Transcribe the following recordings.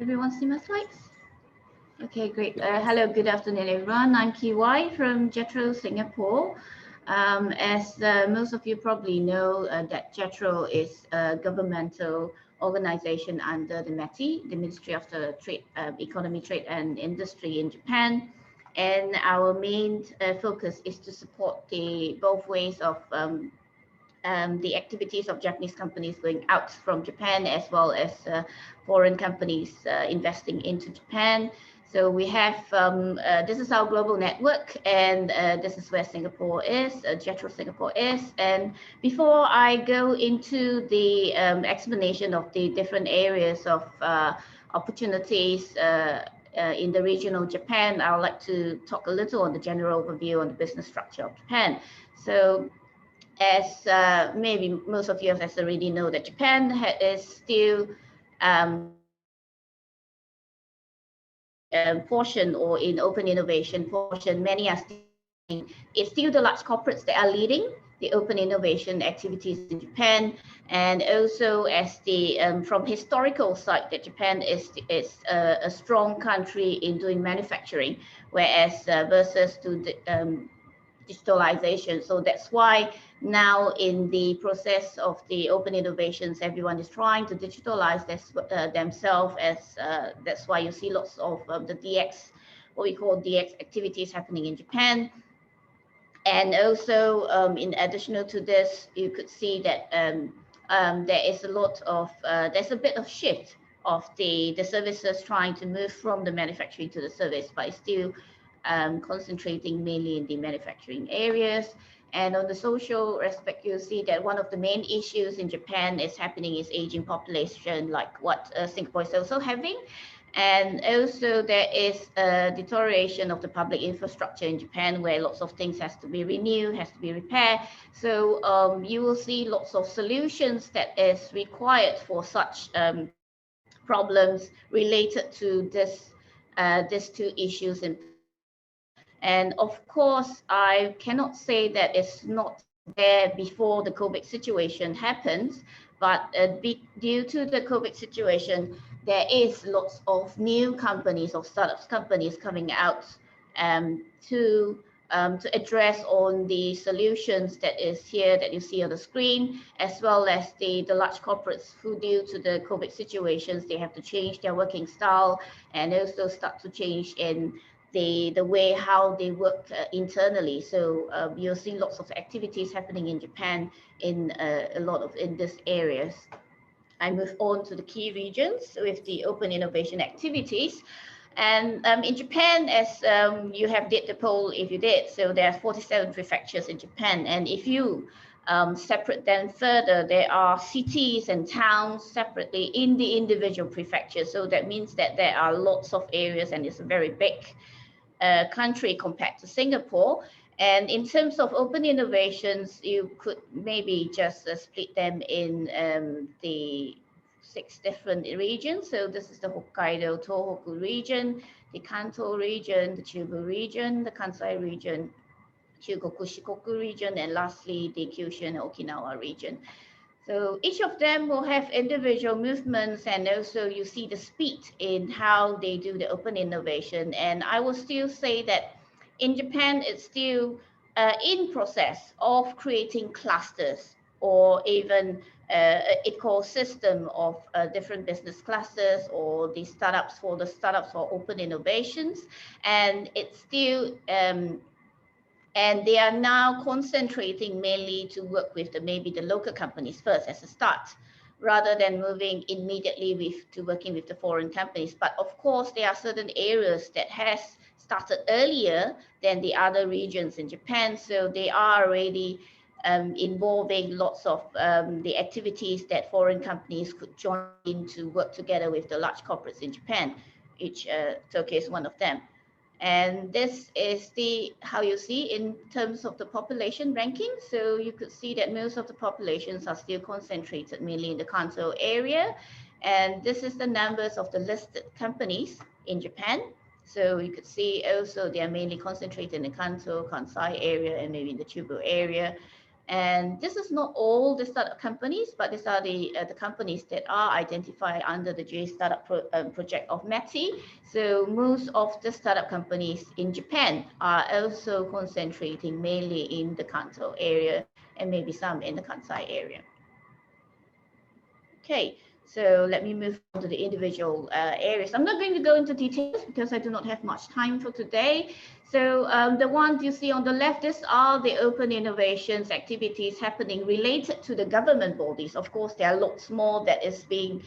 Everyone see my slides? Okay, great. Hello, good afternoon, everyone. I'm Kiewai from JETRO Singapore. As most of you probably know, that JETRO is a governmental organization under the METI, the Ministry of the Trade, Economy, Trade and Industry in Japan. And our main focus is to support both ways of the activities of Japanese companies going out from Japan, as well as foreign companies investing into Japan. So we have, this is our global network, and this is where Singapore is, JETRO Singapore is. And before I go into the explanation of the different areas of opportunities in the region of Japan, I would like to talk a little on the general overview on the business structure of Japan. So as maybe most of you have already know, that Japan is still portion, or in open innovation portion, many are still, it's still the large corporates that are leading the open innovation activities in Japan. And also as the from historical side, that Japan is a strong country in doing manufacturing, whereas versus to the digitalization. So that's why now in the process of the open innovations, everyone is trying to digitalize themselves, as that's why you see lots of the DX, what we call DX activities happening in Japan. And also in additional to this, you could see that there is a lot of, there's a bit of shift of the services trying to move from the manufacturing to the service, but still concentrating mainly in the manufacturing areas. And on the social aspect, you'll see that one of the main issues in Japan is happening is aging population, like what Singapore is also having. And also there is a deterioration of the public infrastructure in Japan, where lots of things has to be renewed, has to be repaired. So you will see lots of solutions that is required for such problems related to these two issues in particular. And of course, I cannot say that it's not there before the COVID situation happens, but due to the COVID situation, there is lots of new companies or startups companies coming out to address on the solutions that is here that you see on the screen, as well as the large corporates who, due to the COVID situations, they have to change their working style and also start to change in the way how they work internally. So you'll see lots of activities happening in Japan in a lot of in these areas. I move on to the key regions with the open innovation activities. And in Japan, as you have did the poll, if you did, so there are 47 prefectures in Japan. And if you separate them further, there are cities and towns separately in the individual prefectures. So that means that there are lots of areas, and it's a very big country compared to Singapore. And in terms of open innovations, you could maybe just split them in the 6 different regions. So this is the Hokkaido Tohoku region, the Kanto region, the Chubu region, the Kansai region, Chugoku Shikoku region, and lastly the Kyushu and Okinawa region. So each of them will have individual movements, and also you see the speed in how they do the open innovation. And I will still say that in Japan, it's still in process of creating clusters, or even ecosystem of different business clusters, or the startups for open innovations. And it's still and they are now concentrating mainly to work with maybe the local companies first as a start, rather than moving immediately to working with the foreign companies. But of course, there are certain areas that has started earlier than the other regions in Japan. So they are already involving lots of the activities that foreign companies could join in to work together with the large corporates in Japan, which Tokyo is one of them. And this is how you see in terms of the population ranking. So you could see that most of the populations are still concentrated mainly in the Kanto area. And this is the numbers of the listed companies in Japan. So you could see also they are mainly concentrated in the Kanto, Kansai area, and maybe in the Chubu area. And this is not all the startup companies, but these are the companies that are identified under the J Startup project of METI. So most of the startup companies in Japan are also concentrating mainly in the Kanto area and maybe some in the Kansai area. Okay, so let me move on to the individual areas. I'm not going to go into details because I do not have much time for today. So the ones you see on the left, these are the open innovations activities happening related to the government bodies. Of course, there are lots more that is being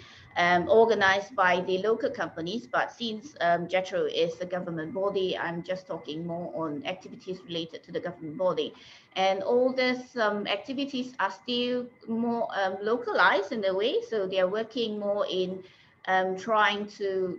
organized by the local companies, but since JETRO is a government body, I'm just talking more on activities related to the government body. And all these activities are still more localized in a way, so they are working more in trying to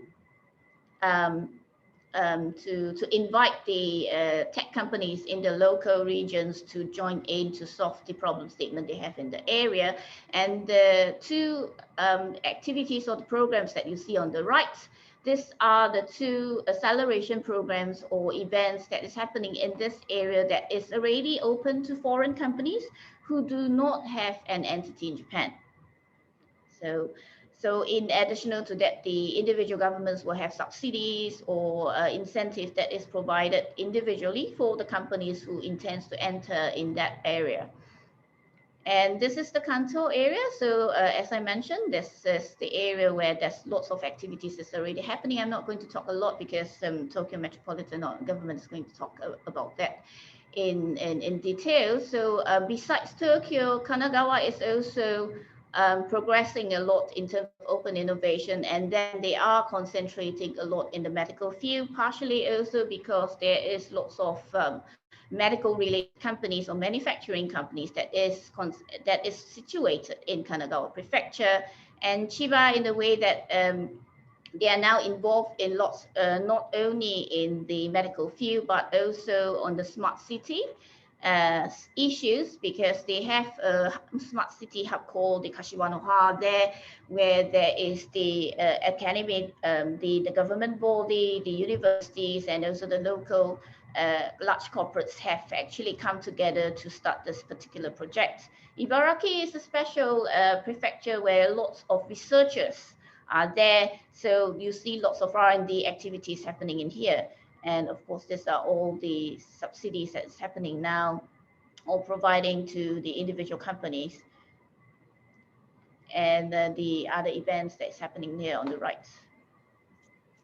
invite the tech companies in the local regions to join in to solve the problem statement they have in the area. And the two activities or the programs that you see on the right, these are the two acceleration programs or events that is happening in this area that is already open to foreign companies who do not have an entity in Japan. So in addition to that, the individual governments will have subsidies or incentive that is provided individually for the companies who intends to enter in that area. And this is the Kanto area. So as I mentioned, this is the area where there's lots of activities that's already happening. I'm not going to talk a lot because Tokyo Metropolitan Government is going to talk about that in detail. So besides Tokyo, Kanagawa is also progressing a lot in terms of open innovation, and then they are concentrating a lot in the medical field, partially also because there is lots of medical related companies or manufacturing companies that is situated in Kanagawa prefecture, and Chiba in the way that they are now involved in lots, not only in the medical field, but also on the smart city issues, because they have a smart city hub called the Kashiwanoha there, where there is the academic, the government body, the universities, and also the local large corporates have actually come together to start this particular project. Ibaraki is a special prefecture where lots of researchers are there, so you see lots of R&D activities happening in here. And of course, these are all the subsidies that's happening now, or providing to the individual companies, and the other events that's happening here on the right.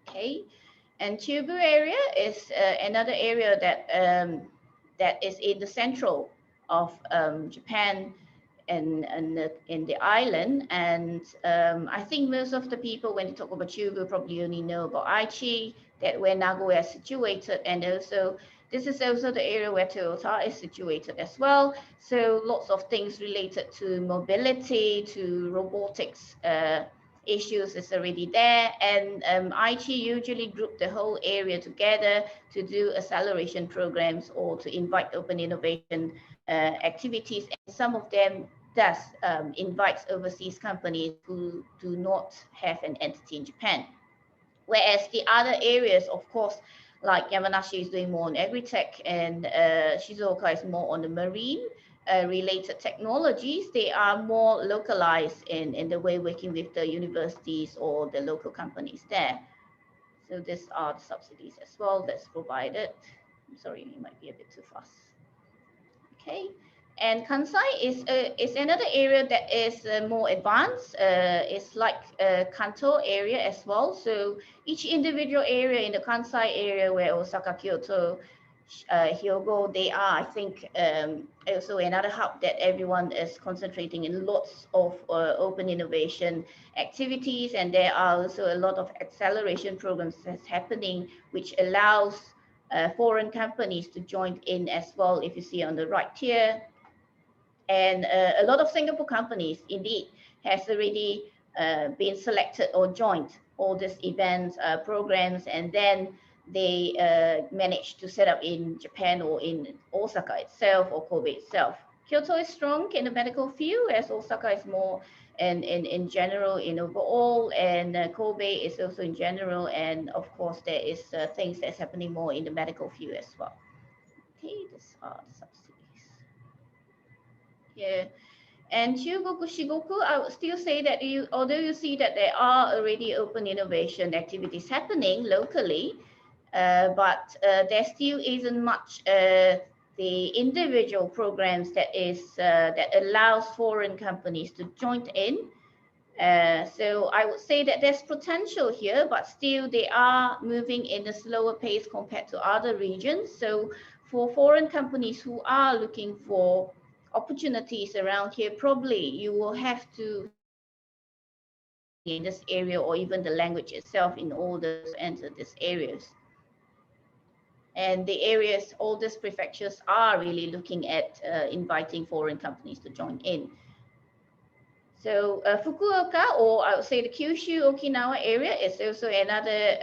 Okay, and Chubu area is another area that that is in the central of Japan and in the island. And I think most of the people, when they talk about Chubu, probably only know about Aichi, that where Nagoya is situated, and also this is also the area where Toyota is situated as well. So lots of things related to mobility, to robotics issues is already there. And Aichi usually group the whole area together to do acceleration programs or to invite open innovation activities. And some of them does invites overseas companies who do not have an entity in Japan. Whereas the other areas, of course, like Yamanashi is doing more on agri-tech, and Shizuoka is more on the marine related technologies. They are more localized in the way working with the universities or the local companies there. So these are the subsidies as well that's provided. I'm sorry, it might be a bit too fast. Okay. And Kansai is another area that is more advanced. It's like Kanto area as well. So each individual area in the Kansai area, where Osaka, Kyoto, Hyogo, they are, I think, also another hub that everyone is concentrating in lots of open innovation activities. And there are also a lot of acceleration programs that's happening, which allows foreign companies to join in as well, if you see on the right here. And a lot of Singapore companies indeed has already been selected or joined all these events, programs, and then they managed to set up in Japan or in Osaka itself or Kobe itself. Kyoto is strong in the medical field, as Osaka is more in general, in overall, and Kobe is also in general. And of course, there is things that's happening more in the medical field as well. Okay, these are the subsidies. Yeah. And Chugoku Shigoku, I would still say that although you see that there are already open innovation activities happening locally, but there still isn't much the individual programs that allows foreign companies to join in. So I would say that there's potential here, but still they are moving in a slower pace compared to other regions. So for foreign companies who are looking for opportunities around here, probably you will have to in this area or even the language itself in order to enter these areas. And the areas, all these prefectures are really looking at inviting foreign companies to join in. So Fukuoka, or I would say the Kyushu Okinawa area, is also another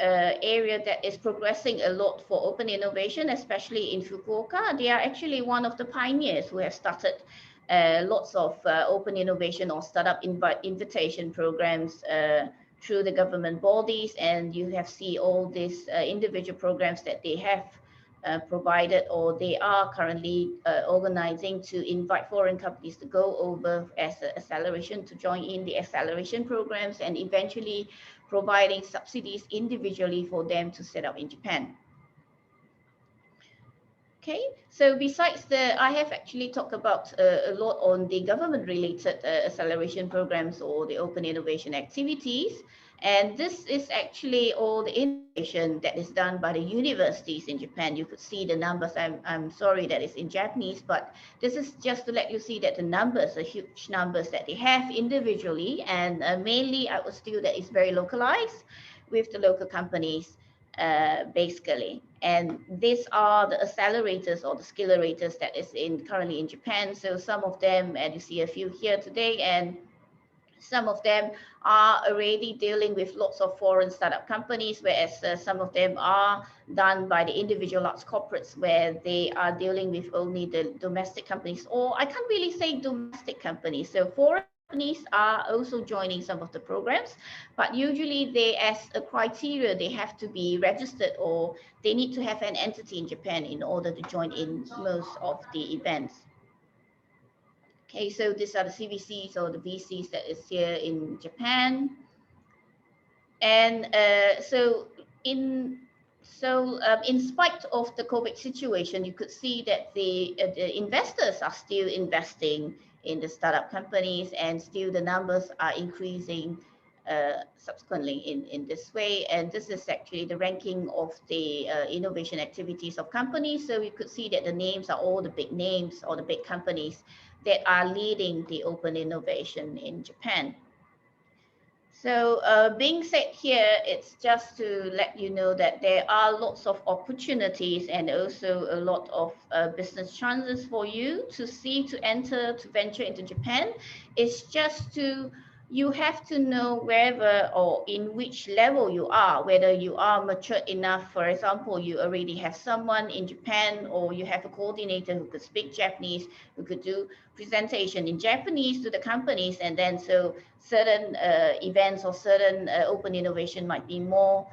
area that is progressing a lot for open innovation, especially in Fukuoka. They are actually one of the pioneers who have started lots of open innovation or startup invitation programs through the government bodies, and you have seen all these individual programs that they have provided or they are currently organizing to invite foreign companies to go over as an acceleration to join in the acceleration programs and eventually providing subsidies individually for them to set up in Japan. Okay, so besides I have actually talked about a lot on the government related acceleration programs or the open innovation activities. And this is actually all the innovation that is done by the universities in Japan. You could see the numbers. I'm sorry that it's in Japanese, but this is just to let you see that the numbers are huge numbers that they have individually. And mainly, I would still that it's very localized with the local companies. Basically, and these are the accelerators or the skillerators that is currently in Japan. So some of them, and you see a few here today, and some of them are already dealing with lots of foreign startup companies, whereas some of them are done by the individual large corporates where they are dealing with only the domestic companies, or I can't really say domestic companies. So foreign companies are also joining some of the programs, but usually they, as a criteria, they have to be registered or they need to have an entity in Japan in order to join in most of the events. Okay, so these are the CVCs or the VCs that is here in Japan. And in spite of the COVID situation, you could see that the investors are still investing in the startup companies, and still the numbers are increasing subsequently in this way. And this is actually the ranking of the innovation activities of companies. So you could see that the names are all the big names or the big companies that are leading the open innovation in Japan. So being said here, it's just to let you know that there are lots of opportunities and also a lot of business chances for you to venture into Japan. It's just you have to know wherever or in which level you are, whether you are mature enough. For example, you already have someone in Japan, or you have a coordinator who could speak Japanese, who could do presentation in Japanese to the companies, and then so certain events or certain open innovation might be more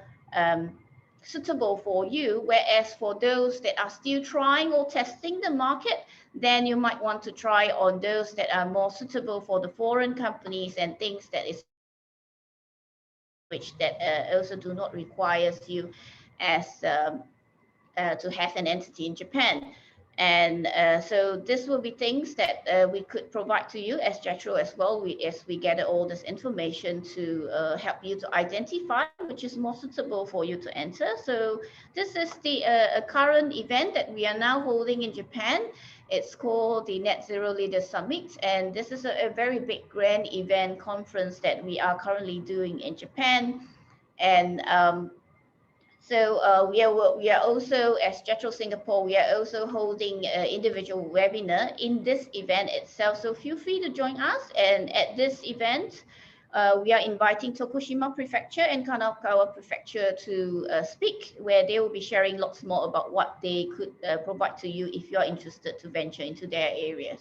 suitable for you. Whereas for those that are still trying or testing the market, then you might want to try on those that are more suitable for the foreign companies and things that is which that also do not require you as to have an entity in Japan. And so this will be things that we could provide to you as JETRO as well, as we gather all this information to help you to identify which is more suitable for you to enter. So this is the current event that we are now holding in Japan. It's called the Net Zero Leaders Summit, and this is a very big grand event conference that we are currently doing in Japan. And so we are also, as JETRO Singapore, we are also holding an individual webinar in this event itself. So feel free to join us. And at this event, we are inviting Tokushima Prefecture and Kanagawa Prefecture to speak, where they will be sharing lots more about what they could provide to you if you are interested to venture into their areas.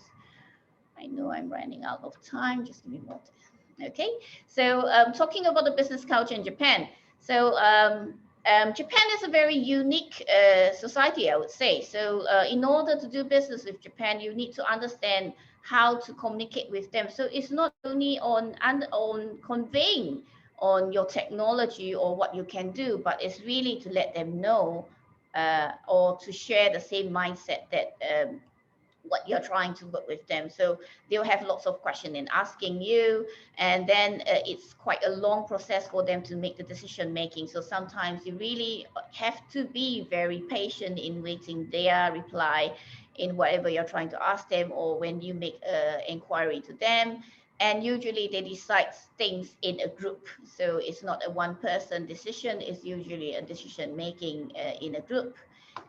I know I'm running out of time. Just give me more time. Okay. So talking about the business culture in Japan. So Japan is a very unique society, I would say. So in order to do business with Japan, you need to understand how to communicate with them. So it's not only on conveying on your technology or what you can do, but it's really to let them know or to share the same mindset that what you're trying to work with them. So they'll have lots of questions in asking you, and then it's quite a long process for them to make the decision making. So sometimes you really have to be very patient in waiting their reply in whatever you're trying to ask them, or when you make an inquiry to them. And usually they decide things in a group. So it's not a one person decision, it's usually a decision making in a group.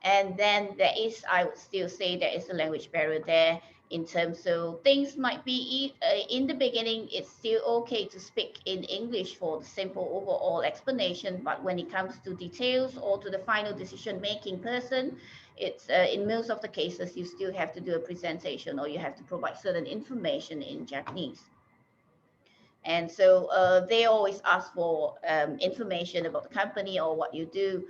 And then there is, I would still say, there is a language barrier there in terms, so things might be in the beginning, it's still okay to speak in English for the simple overall explanation, but when it comes to details or to the final decision making person, it's in most of the cases you still have to do a presentation, or you have to provide certain information in Japanese. And so they always ask for information about the company or what you do.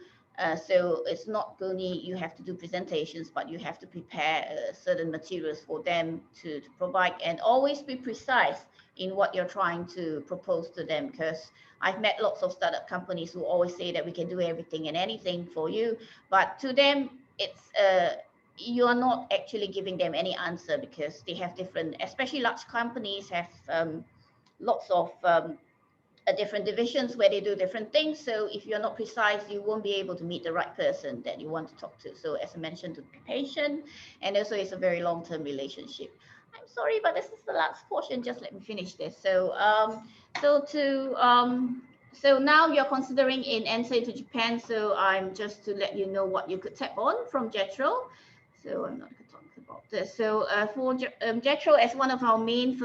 So it's not only you have to do presentations, but you have to prepare certain materials for them to provide, and always be precise in what you're trying to propose to them. Because I've met lots of startup companies who always say that we can do everything and anything for you, but to them it's you are not actually giving them any answer, because they have different, especially large companies have lots of different divisions where they do different things. So if you're not precise, you won't be able to meet the right person that you want to talk to. So as I mentioned, to be patient, and also it's a very long-term relationship. I'm sorry, but this is the last portion. Just let me finish this. So so now you're considering in enter into Japan. So I'm just to let you know what you could tap on from JETRO. So I'm not going to talk about this. So for JETRO, as one of our main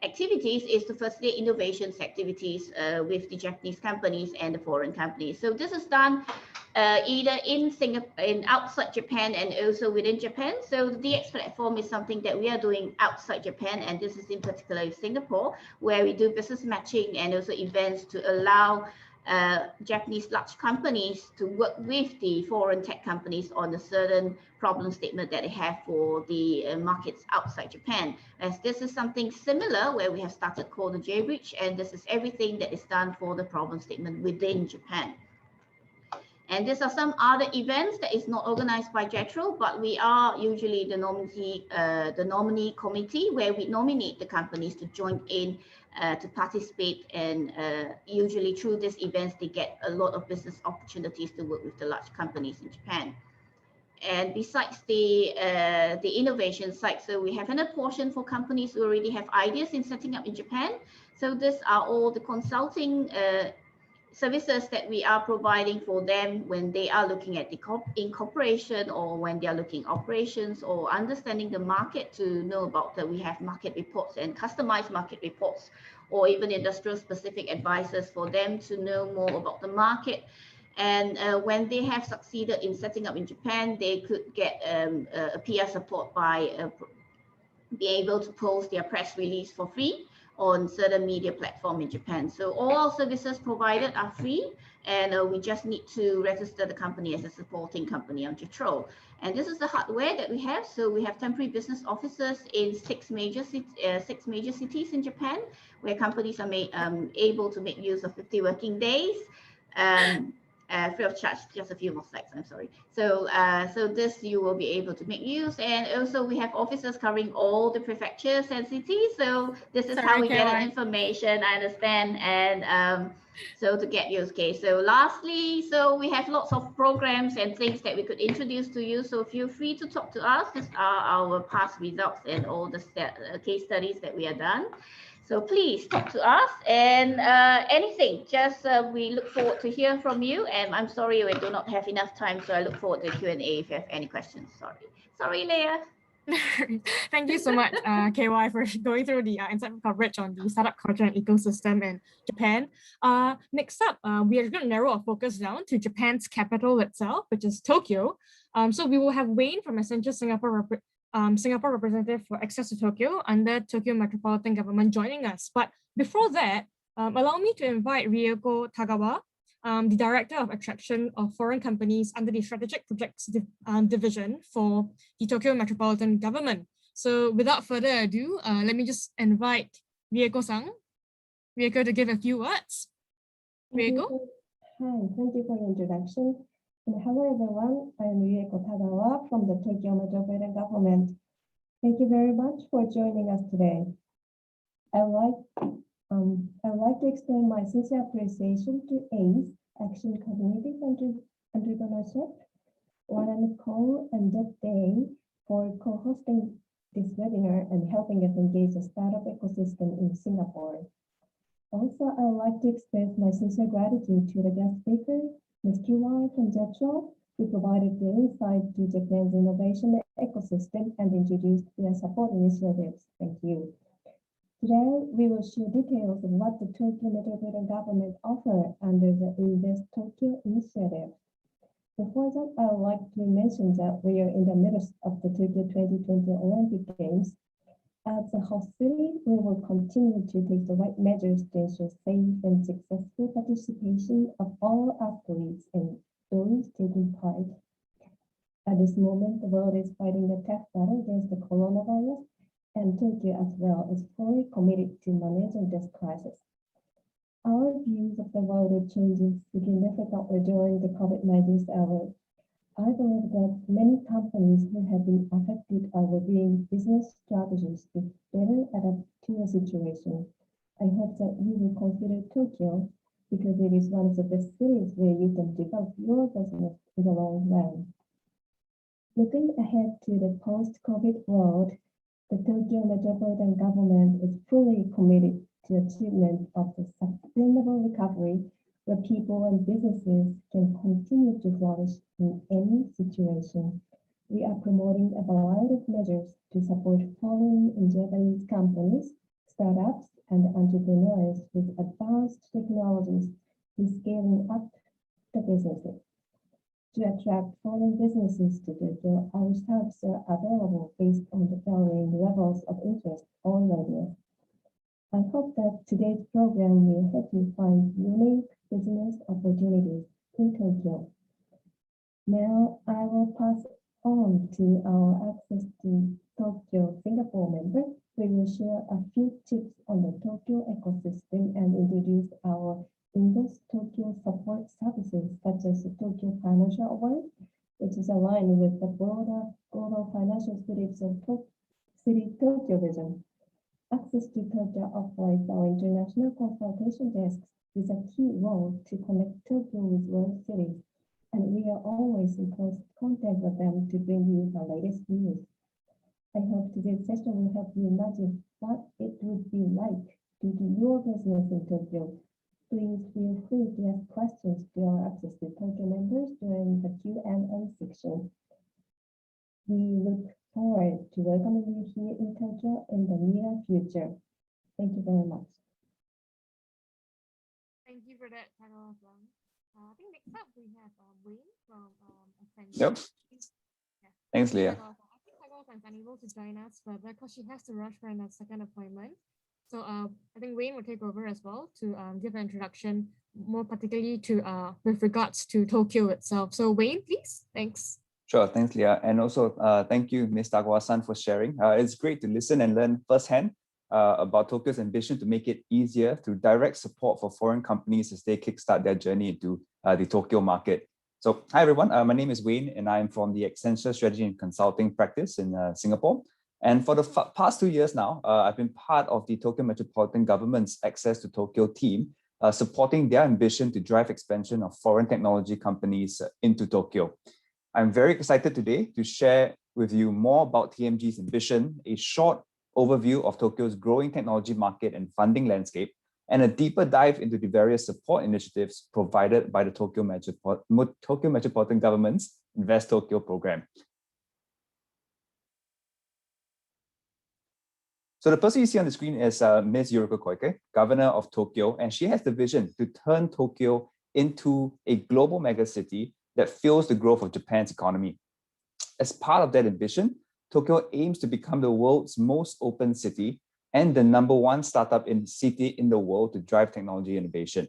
activities is to facilitate innovations activities with the Japanese companies and the foreign companies. So this is done either in Singapore, in outside Japan, and also within Japan. So the DX platform is something that we are doing outside Japan, and this is in particular in Singapore, where we do business matching and also events to allow Japanese large companies to work with the foreign tech companies on a certain problem statement that they have for the markets outside Japan. As this is something similar where we have started called the J-Bridge, and this is everything that is done for the problem statement within Japan. And these are some other events that is not organized by JETRO, but we are usually the nominee committee, where we nominate the companies to join in to participate, and usually through these events they get a lot of business opportunities to work with the large companies in Japan. And besides the innovation side, so we have another portion for companies who already have ideas in setting up in Japan. So these are all the consulting services that we are providing for them when they are looking at the incorporation, or when they are looking operations, or understanding the market, to know about that we have market reports and customized market reports, or even industrial specific advisors for them to know more about the market. And when they have succeeded in setting up in Japan, they could get a PR support by being able to post their press release for free on certain media platform in Japan. So all our services provided are free, and we just need to register the company as a supporting company on JETRO. And this is the hardware that we have. So we have temporary business offices in six major cities in Japan, where companies are able to make use of 50 working days. Free of charge. Just a few more slides, I'm sorry. So so this you will be able to make use, and also we have offices covering all the prefectures and cities. So this is how we get the information, I understand. And so to get use case. So lastly, so we have lots of programs and things that we could introduce to you. So feel free to talk to us. These are our past results and all the case studies that we have done. So please talk to us, and anything, just we look forward to hear from you. And I'm sorry we do not have enough time, so I look forward to Q&A if you have any questions. Sorry, Leah. Thank you so much, KY, for going through the insightful coverage on the startup culture and ecosystem in Japan. Next up, we are going to narrow our focus down to Japan's capital itself, which is Tokyo. So we will have Wayne from Accenture Singapore representative for Access to Tokyo under Tokyo Metropolitan Government joining us. But before that, allow me to invite Ryoko Tagawa, the Director of Attraction of Foreign Companies under the Strategic Projects Division for the Tokyo Metropolitan Government. So without further ado, let me just invite Rieko-san. Rieko to give a few words. Rieko? Hi, thank you for the introduction. And hello everyone, I am Rieko Tagawa from the Tokyo Metropolitan Government. Thank you very much for joining us today. I'd like to extend my sincere appreciation to ACE, Action Community Entrepreneurship, One&Co and OneDotAce for co-hosting this webinar and helping us engage the startup ecosystem in Singapore. Also, I would like to express my sincere gratitude to the guest speaker, Ms. Kiewai from JETRO, who provided the insight to Japan's innovation ecosystem and introduced their support initiatives. Thank you. Today, we will share details of what the Tokyo Metropolitan Government offers under the Invest Tokyo initiative. Before that, I would like to mention that we are in the midst of the Tokyo 2020 Olympic Games. As a host city, we will continue to take the right measures to ensure safe and successful participation of all athletes and those taking part. At this moment, the world is fighting a tough battle against the coronavirus, and Tokyo as well is fully committed to managing this crisis. Our views of the world are changing significantly during the COVID-19 era. I believe that many companies who have been affected are reviewing business strategies to better adapt to the situation. I hope that you will consider Tokyo because it is one of the best cities where you can develop your business in the long run. Looking ahead to the post-COVID world, the Tokyo Metropolitan Government is fully committed to achievement of the sustainable recovery where people and businesses can continue to flourish in any situation. We are promoting a variety of measures to support foreign and Japanese companies, startups, and entrepreneurs with advanced technologies in scaling up the businesses. To attract foreign businesses to Tokyo, our services are available based on the varying levels of interest or readiness. I hope that today's program will help you find unique business opportunities in Tokyo. Now I will pass on to our Access to Tokyo Singapore member. We will share a few tips on the Tokyo ecosystem and introduce our Invest Tokyo support services such as the Tokyo Financial Award, which is aligned with the broader global financial cities of Tokyo vision. Access to Tokyo operates our international consultation desks with a key role to connect Tokyo with world cities, and we are always in close contact with them to bring you the latest news. I hope today's session will help you imagine what it would be like to do your business in Tokyo. Please feel free to ask questions to our Access to Tokyo members during the Q&A section. We look forward to welcoming you here in Tokyo in the near future. Thank you very much. Thank you for that, Tagawa-san. I think next up we have Wayne from Accenture. Yep. Yeah. Thanks, Leah. I think Tagawa-san is unable to join us further because she has to rush for a second appointment. So I think Wayne will take over as well to give an introduction, more particularly to with regards to Tokyo itself. So Wayne, please. Thanks. Sure, thanks, Leah. And also thank you, Ms. Tagawa-san, for sharing. It's great to listen and learn firsthand about Tokyo's ambition to make it easier through direct support for foreign companies as they kickstart their journey into the Tokyo market. So hi, everyone. My name is Wayne, and I'm from the Accenture Strategy and Consulting practice in Singapore. And for the past 2 years now, I've been part of the Tokyo Metropolitan Government's Access to Tokyo team, supporting their ambition to drive expansion of foreign technology companies into Tokyo. I'm very excited today to share with you more about TMG's ambition, a short overview of Tokyo's growing technology market and funding landscape, and a deeper dive into the various support initiatives provided by the Tokyo Metropolitan Government's Invest Tokyo program. So the person you see on the screen is Ms. Yuriko Koike, Governor of Tokyo, and she has the vision to turn Tokyo into a global megacity that fuels the growth of Japan's economy. As part of that ambition, Tokyo aims to become the world's most open city and the #1 startup city in the world to drive technology innovation.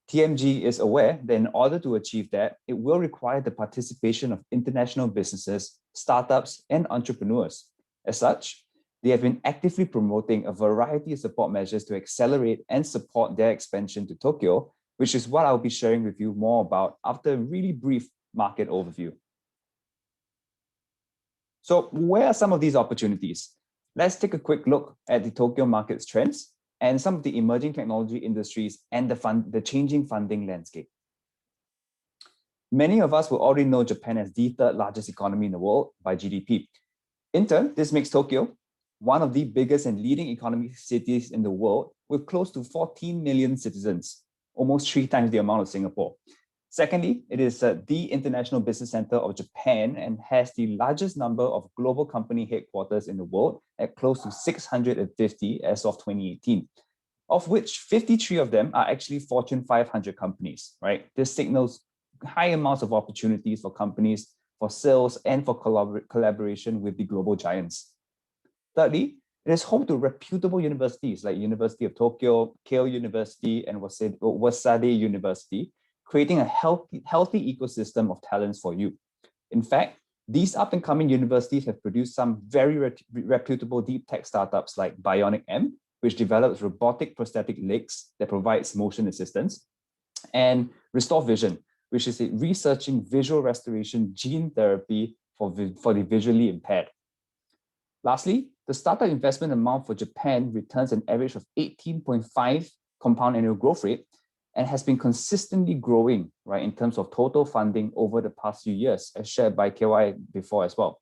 TMG is aware that in order to achieve that, it will require the participation of international businesses, startups, and entrepreneurs. As such, they have been actively promoting a variety of support measures to accelerate and support their expansion to Tokyo, which is what I'll be sharing with you more about after a really brief market overview. So where are some of these opportunities? Let's take a quick look at the Tokyo market's trends and some of the emerging technology industries and the changing funding landscape. Many of us will already know Japan as the third largest economy in the world by GDP. In turn, this makes Tokyo one of the biggest and leading economic cities in the world with close to 14 million citizens, almost 3 times the amount of Singapore. Secondly, it is the international business center of Japan and has the largest number of global company headquarters in the world at close to 650 as of 2018, of which 53 of them are actually Fortune 500 companies, right? This signals high amounts of opportunities for companies, for sales, and for collaboration with the global giants. Thirdly, it is home to reputable universities like University of Tokyo, Keio University, and Waseda University, creating a healthy ecosystem of talents for you. In fact, these up-and-coming universities have produced some very reputable deep tech startups like Bionic M, which develops robotic prosthetic legs that provides motion assistance, and Restore Vision, which is researching visual restoration gene therapy for the visually impaired. Lastly, the startup investment amount for Japan returns an average of 18.5 compound annual growth rate and has been consistently growing, right, in terms of total funding over the past few years, as shared by Kiewai before as well.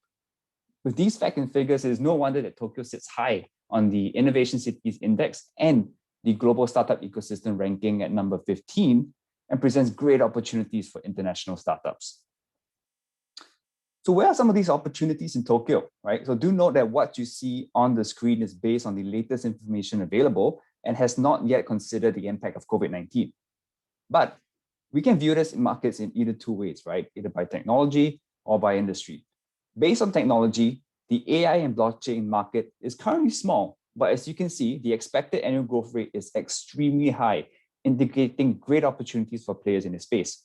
With these facts and figures, it is no wonder that Tokyo sits high on the Innovation Cities Index and the Global Startup Ecosystem ranking at number 15 and presents great opportunities for international startups. So where are some of these opportunities in Tokyo, right? So do note that what you see on the screen is based on the latest information available and has not yet considered the impact of COVID-19. But we can view this in markets in either 2 ways, right? Either by technology or by industry. Based on technology, the AI and blockchain market is currently small, but as you can see, the expected annual growth rate is extremely high, indicating great opportunities for players in the space.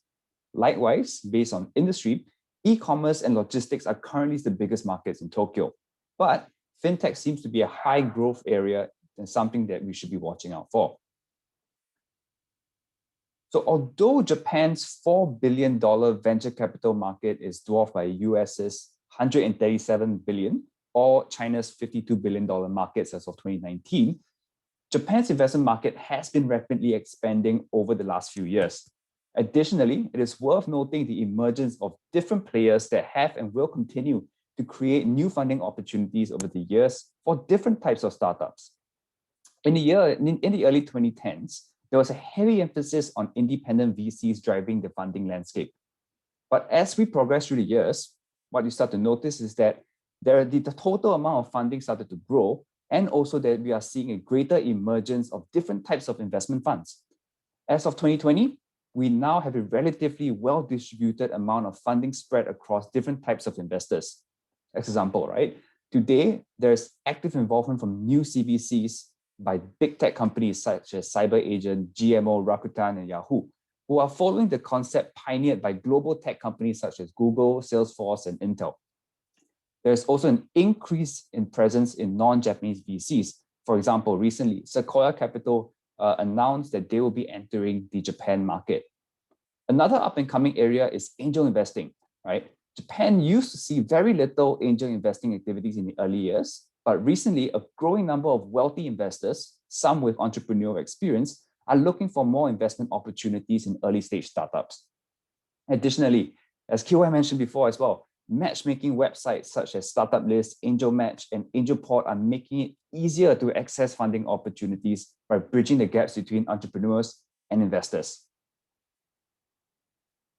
Likewise, based on industry, e-commerce and logistics are currently the biggest markets in Tokyo, but fintech seems to be a high growth area and something that we should be watching out for. So although Japan's $4 billion venture capital market is dwarfed by US's $137 billion or China's $52 billion markets as of 2019, Japan's investment market has been rapidly expanding over the last few years. Additionally, it is worth noting the emergence of different players that have and will continue to create new funding opportunities over the years for different types of startups. In the early 2010s, there was a heavy emphasis on independent VCs driving the funding landscape. But as we progress through the years, what you start to notice is that the total amount of funding started to grow, and also that we are seeing a greater emergence of different types of investment funds. As of 2020, we now have a relatively well-distributed amount of funding spread across different types of investors. As example, right? Today, there's active involvement from new CVCs by big tech companies such as CyberAgent, GMO, Rakuten, and Yahoo, who are following the concept pioneered by global tech companies such as Google, Salesforce, and Intel. There's also an increase in presence in non-Japanese VCs. For example, recently, Sequoia Capital announced that they will be entering the Japan market. Another up-and-coming area is angel investing, right? Japan used to see very little angel investing activities in the early years, but recently a growing number of wealthy investors, some with entrepreneurial experience, are looking for more investment opportunities in early-stage startups. Additionally, as Kiewai mentioned before as well, matchmaking websites such as Startup List, Angel Match, and AngelPort are making it easier to access funding opportunities by bridging the gaps between entrepreneurs and investors.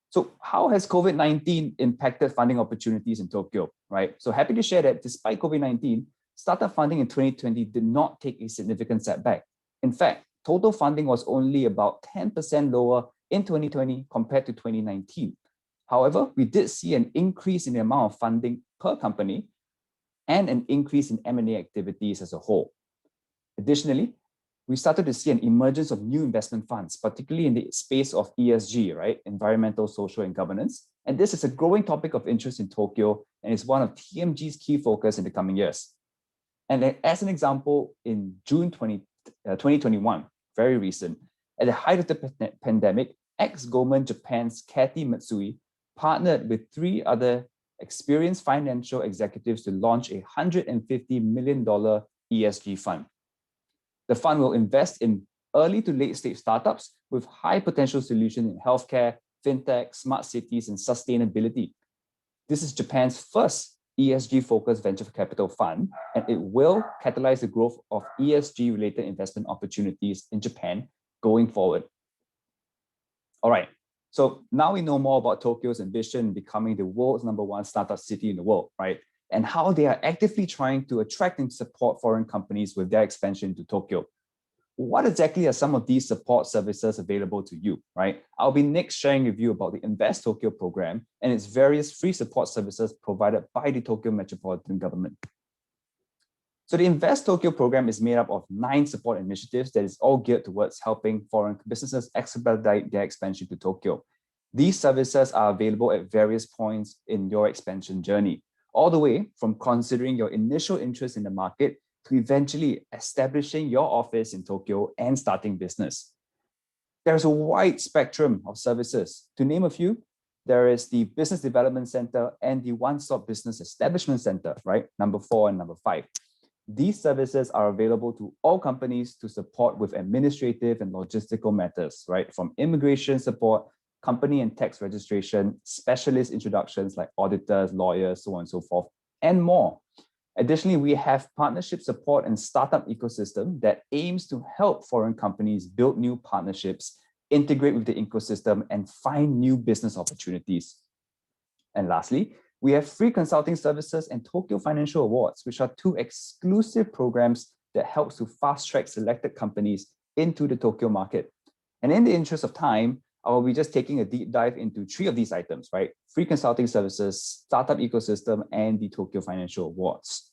So how has COVID-19 impacted funding opportunities in Tokyo, right? So happy to share that despite COVID-19, startup funding in 2020 did not take a significant setback. In fact, total funding was only about 10% lower in 2020 compared to 2019. However, we did see an increase in the amount of funding per company and an increase in M&A activities as a whole. Additionally, we started to see an emergence of new investment funds, particularly in the space of ESG, right? Environmental, social, and governance. And this is a growing topic of interest in Tokyo and is one of TMG's key focus in the coming years. And then as an example, in June 2021, very recent, at the height of the pandemic, ex-Goldman Japan's Kathy Matsui partnered with 3 other experienced financial executives to launch a $150 million ESG fund. The fund will invest in early to late stage startups with high potential solutions in healthcare, fintech, smart cities, and sustainability. This is Japan's first ESG-focused venture capital fund, and it will catalyze the growth of ESG-related investment opportunities in Japan going forward. All right, so now we know more about Tokyo's ambition becoming the world's #1 startup city in the world, right? And how they are actively trying to attract and support foreign companies with their expansion to Tokyo. What exactly are some of these support services available to you, right? I'll be next sharing with you about the Invest Tokyo program and its various free support services provided by the Tokyo Metropolitan Government. So the Invest Tokyo program is made up of 9 support initiatives that is all geared towards helping foreign businesses expedite their expansion to Tokyo. These services are available at various points in your expansion journey, all the way from considering your initial interest in the market to eventually establishing your office in Tokyo and starting business. There's a wide spectrum of services. To name a few, there is the Business Development Center and the One-Stop Business Establishment Center, right? Number 4 and number 5. These services are available to all companies to support with administrative and logistical matters, right? From immigration support, company and tax registration, specialist introductions like auditors, lawyers, so on and so forth, and more. Additionally, we have partnership support and startup ecosystem that aims to help foreign companies build new partnerships, integrate with the ecosystem, and find new business opportunities. And lastly, we have free consulting services and Tokyo Financial Awards, which are 2 exclusive programs that helps to fast-track selected companies into the Tokyo market. And in the interest of time, I will be just taking a deep dive into 3 of these items, right? Free consulting services, startup ecosystem, and the Tokyo Financial Awards.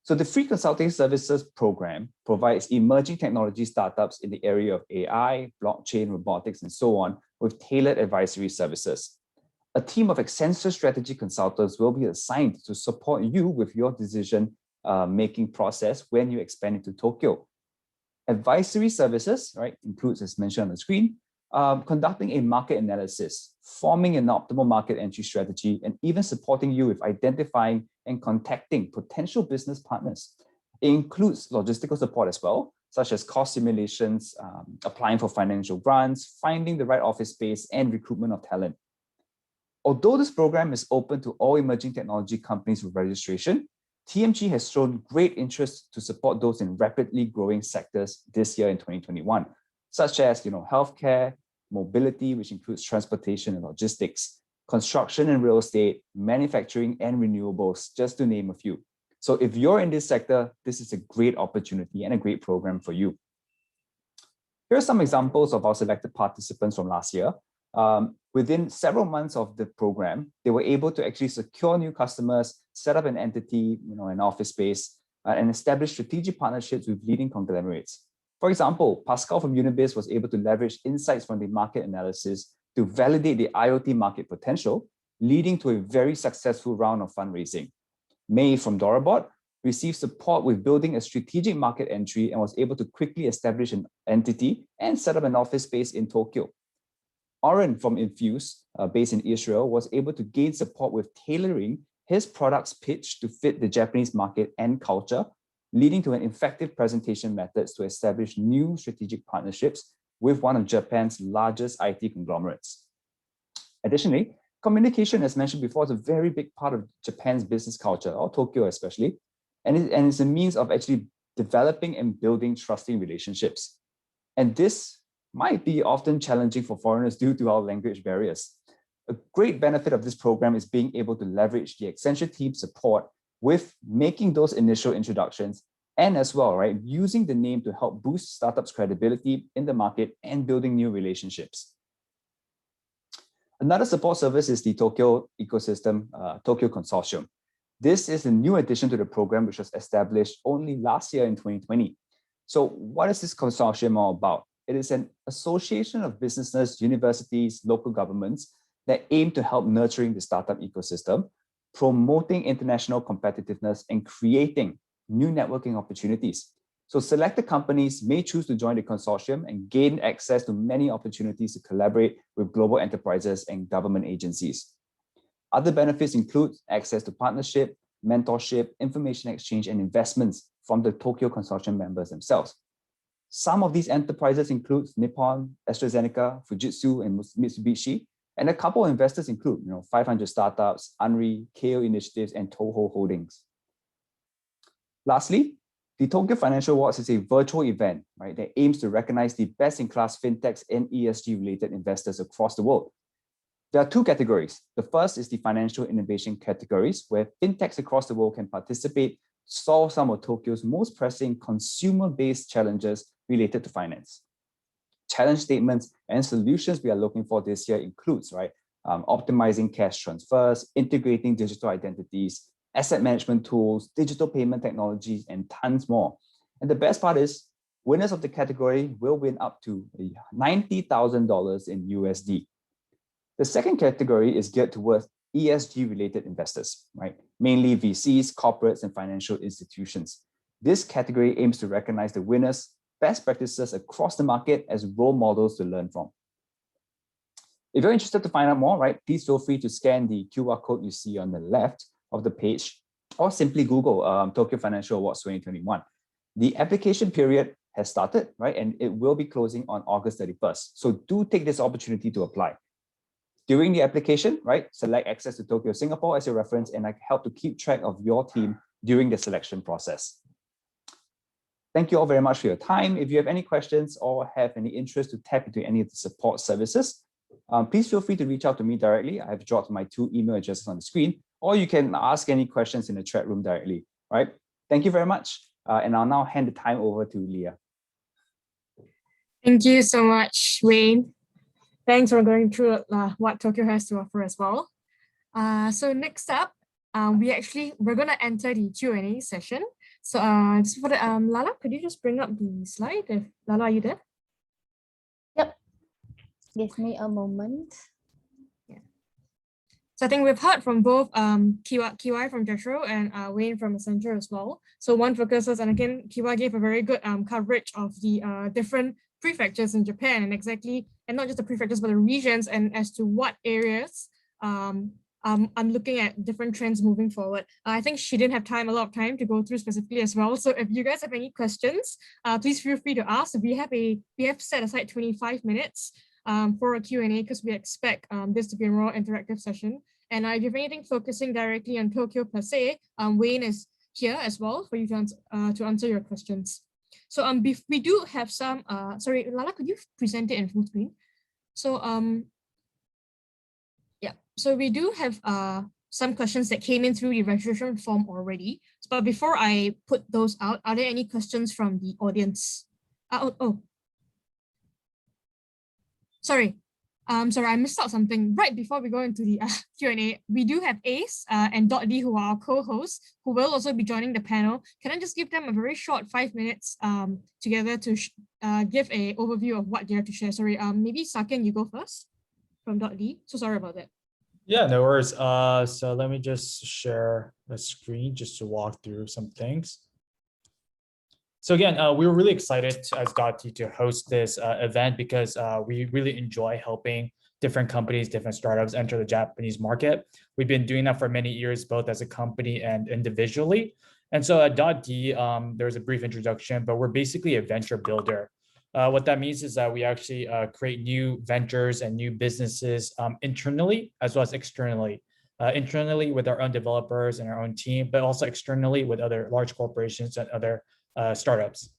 So the free consulting services program provides emerging technology startups in the area of AI, blockchain, robotics, and so on with tailored advisory services. A team of Accenture strategy consultants will be assigned to support you with your decision making process when you expand into Tokyo. Advisory services, right, includes, as mentioned on the screen, conducting a market analysis, forming an optimal market entry strategy, and even supporting you with identifying and contacting potential business partners. It includes logistical support as well, such as cost simulations, applying for financial grants, finding the right office space, and recruitment of talent. Although this program is open to all emerging technology companies with registration, TMG has shown great interest to support those in rapidly growing sectors this year in 2021, such as healthcare, mobility, which includes transportation and logistics, construction and real estate, manufacturing and renewables, just to name a few. So if you're in this sector, this is a great opportunity and a great program for you. Here are some examples of our selected participants from last year. Within several months of the program, they were able to actually secure new customers, set up an entity, an office space, and establish strategic partnerships with leading conglomerates. For example, Pascal from Unibis was able to leverage insights from the market analysis to validate the IoT market potential, leading to a very successful round of fundraising. May from Dorabot received support with building a strategic market entry and was able to quickly establish an entity and set up an office space in Tokyo. Oren from Infuse, based in Israel, was able to gain support with tailoring his product's pitch to fit the Japanese market and culture, leading to an effective presentation methods to establish new strategic partnerships with one of Japan's largest IT conglomerates. Additionally, communication, as mentioned before, is a very big part of Japan's business culture, or Tokyo especially, and it's a means of actually developing and building trusting relationships. And this might be often challenging for foreigners due to our language barriers. A great benefit of this program is being able to leverage the Accenture team's support with making those initial introductions and as well, right, using the name to help boost startups' credibility in the market and building new relationships. Another support service is the Tokyo Ecosystem, Tokyo Consortium. This is a new addition to the program, which was established only last year in 2020. So what is this consortium all about? It is an association of businesses, universities, local governments that aim to help nurturing the startup ecosystem, promoting international competitiveness, and creating new networking opportunities. So selected companies may choose to join the consortium and gain access to many opportunities to collaborate with global enterprises and government agencies. Other benefits include access to partnership, mentorship, information exchange, and investments from the Tokyo Consortium members themselves. Some of these enterprises include Nippon, AstraZeneca, Fujitsu, and Mitsubishi. And a couple of investors include 500 Startups, Unri, KO Initiatives, and Toho Holdings. Lastly, the Tokyo Financial Awards is a virtual event, right, that aims to recognize the best-in-class fintechs and ESG-related investors across the world. There are two categories. The first is the financial innovation categories, where fintechs across the world can participate, solve some of Tokyo's most pressing consumer-based challenges related to finance. Challenge statements and solutions we are looking for this year includes, optimizing cash transfers, integrating digital identities, asset management tools, digital payment technologies, and tons more. And the best part is, winners of the category will win up to $90,000 in USD. The second category is geared towards ESG-related investors, mainly VCs, corporates, and financial institutions. This category aims to recognize the winners, best practices across the market as role models to learn from. If you're interested to find out more, please feel free to scan the QR code you see on the left of the page, or simply Google Tokyo Financial Awards 2021. The application period has started, and it will be closing on August 31st. So do take this opportunity to apply. During the application, select Access to Tokyo Singapore as your reference, and I help to keep track of your team during the selection process. Thank you all very much for your time. If you have any questions or have any interest to tap into any of the support services, please feel free to reach out to me directly. I've dropped my 2 email addresses on the screen, or you can ask any questions in the chat room directly. Thank you very much. And I'll now hand the time over to Leah. Thank you so much, Wayne. Thanks for going through what Tokyo has to offer as well. So next up, we're going to enter the Q&A session. So just for the, Lala, could you just bring up the slide? Lala, are you there? Yep. Give me a moment. Yeah. So I think we've heard from both Kiewai from JETRO and Wayne from Accenture as well. So one focuses, and again, Kiewai gave a very good coverage of the different prefectures in Japan, and not just the prefectures, but the regions, and as to what areas I'm looking at different trends moving forward. I think she didn't have a lot of time to go through specifically as well. So if you guys have any questions, please feel free to ask. We have set aside 25 minutes for a Q&A because we expect this to be a more interactive session. And if you have anything focusing directly on Tokyo per se, Wayne is here as well for you to answer your questions. So we do have some, sorry, Lala, could you present it in full screen? So yeah, so we do have some questions that came in through the registration form already. But before I put those out, are there any questions from the audience? Sorry, I missed out something. Right before we go into the Q&A, we do have Ace and .D, who are our co-hosts, who will also be joining the panel. Can I just give them a very short 5 minutes together to give an overview of what they have to share? Sorry, maybe Saken, you go first from .D. So sorry about that. Yeah, no worries. So let me just share the screen just to walk through some things. So again, we were really excited as .D to host this event because we really enjoy helping different companies, different startups enter the Japanese market. We've been doing that for many years, both as a company and individually. And so at .D, there's a brief introduction, but we're basically a venture builder. What that means is that we actually create new ventures and new businesses internally as well as externally. Internally with our own developers and our own team, but also externally with other large corporations and other startups.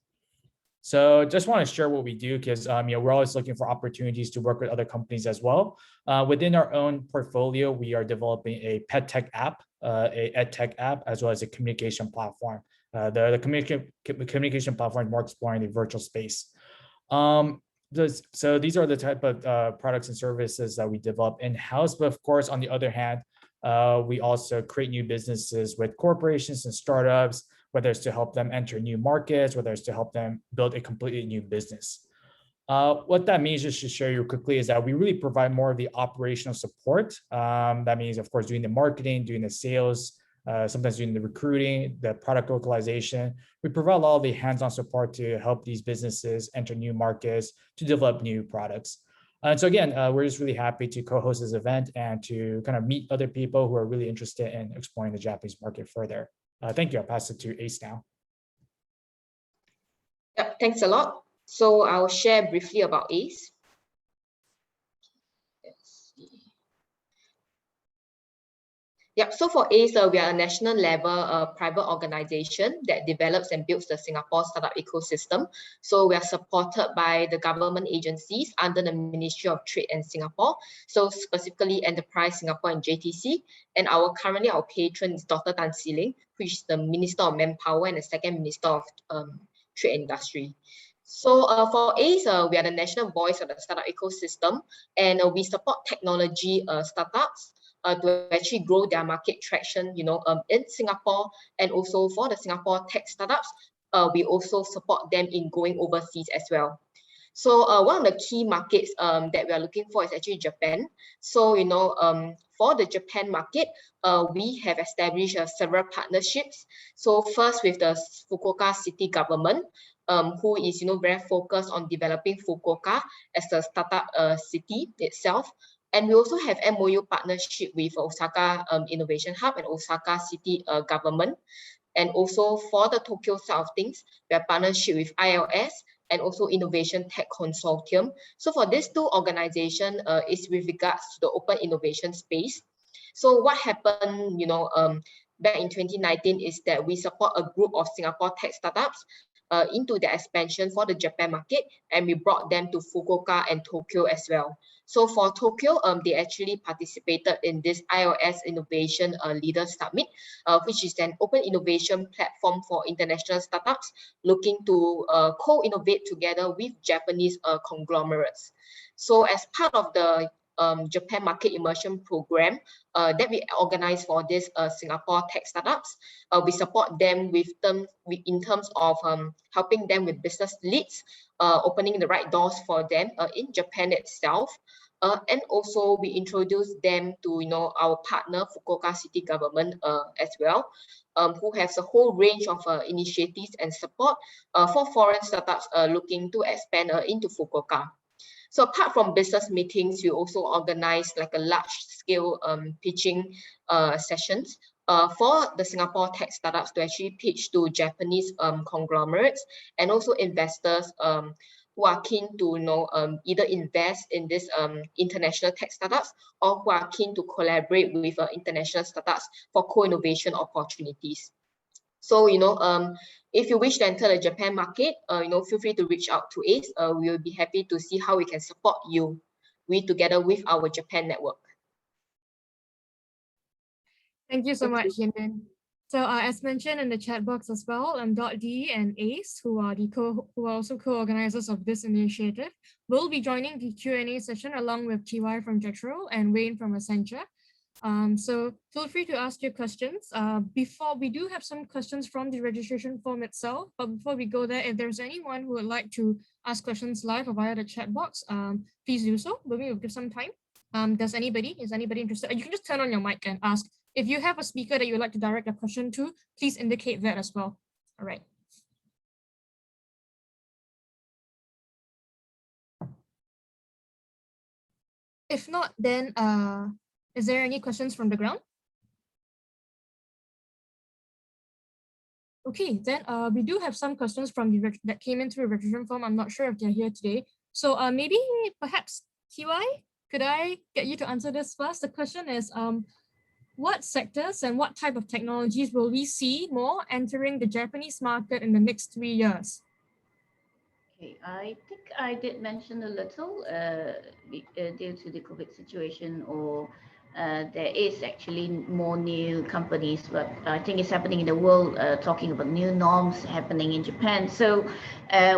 So just want to share what we do because we're always looking for opportunities to work with other companies as well. Within our own portfolio, we are developing a pet tech app, a ed tech app, as well as a communication platform. The communication platform is more exploring the virtual space. So these are the type of products and services that we develop in-house. But of course, on the other hand, we also create new businesses with corporations and startups, whether it's to help them enter new markets, whether it's to help them build a completely new business. What that means, just to share you quickly, is that we really provide more of the operational support. That means, of course, doing the marketing, doing the sales, sometimes doing the recruiting, the product localization. We provide all the hands-on support to help these businesses enter new markets, to develop new products. And so again, we're just really happy to co-host this event and to kind of meet other people who are really interested in exploring the Japanese market further. Thank you. I'll pass it to Ace now. Yeah, thanks a lot. So I'll share briefly about ACE. Let's see. Yeah, so for ACE, we are a national level private organization that develops and builds the Singapore startup ecosystem. So we are supported by the government agencies under the Ministry of Trade and Singapore. So specifically Enterprise Singapore and JTC. And currently our patron is Dr. Tan Si Ling, who is the Minister of Manpower and the second Minister of Trade and Industry. So for ACE, we are the national voice of the startup ecosystem, and we support technology startups to actually grow their market traction, in Singapore, and also for the Singapore tech startups, we also support them in going overseas as well. So one of the key markets that we are looking for is actually Japan. So for the Japan market, we have established several partnerships. So first with the Fukuoka city government, who is very focused on developing Fukuoka as a startup city itself. And we also have MOU partnership with Osaka Innovation Hub and Osaka City government. And also for the Tokyo side of things, we have partnership with ILS and also Innovation Tech Consortium. So for these two organizations, is with regards to the open innovation space. So what happened, back in 2019 is that we support a group of Singapore tech startups into the expansion for the Japan market, and we brought them to Fukuoka and Tokyo as well. So for Tokyo, they actually participated in this IOS Innovation Leaders Summit, which is an open innovation platform for international startups looking to co-innovate together with Japanese conglomerates. So as part of the Japan Market Immersion Program that we organize for this Singapore tech startups, we support them in terms of helping them with business leads, opening the right doors for them in Japan itself. And also we introduce them to our partner Fukuoka City Government as well, who has a whole range of initiatives and support for foreign startups looking to expand into Fukuoka. So apart from business meetings, we also organize like a large-scale pitching sessions for the Singapore tech startups to actually pitch to Japanese conglomerates and also investors who are keen to either invest in this international tech startups or who are keen to collaborate with international startups for co-innovation opportunities. So if you wish to enter the Japan market, feel free to reach out to ACE. We will be happy to see how we can support you together with our Japan network. Thank you so much, Yin. So as mentioned in the chat box as well, .D and ACE, who are also co-organizers of this initiative, will be joining the Q&A session along with Kiewai from JETRO and Wayne from Accenture. So feel free to ask your questions. Before we do have some questions from the registration form itself, but before we go there, if there's anyone who would like to ask questions live or via the chat box, please do so. But we will give some time. Is anybody interested? You can just turn on your mic and ask. If you have a speaker that you would like to direct a question to, please indicate that as well. All right. If not, then is there any questions from the ground? Okay, then we do have some questions from that came in through a registration form. I'm not sure if they're here today. So maybe perhaps Kiewai, could I get you to answer this first? The question is, what sectors and what type of technologies will we see more entering the Japanese market in the next 3 years? Okay, I think I did mention a little due to the COVID situation, or there is actually more new companies, but I think it's happening in the world, talking about new norms happening in Japan. So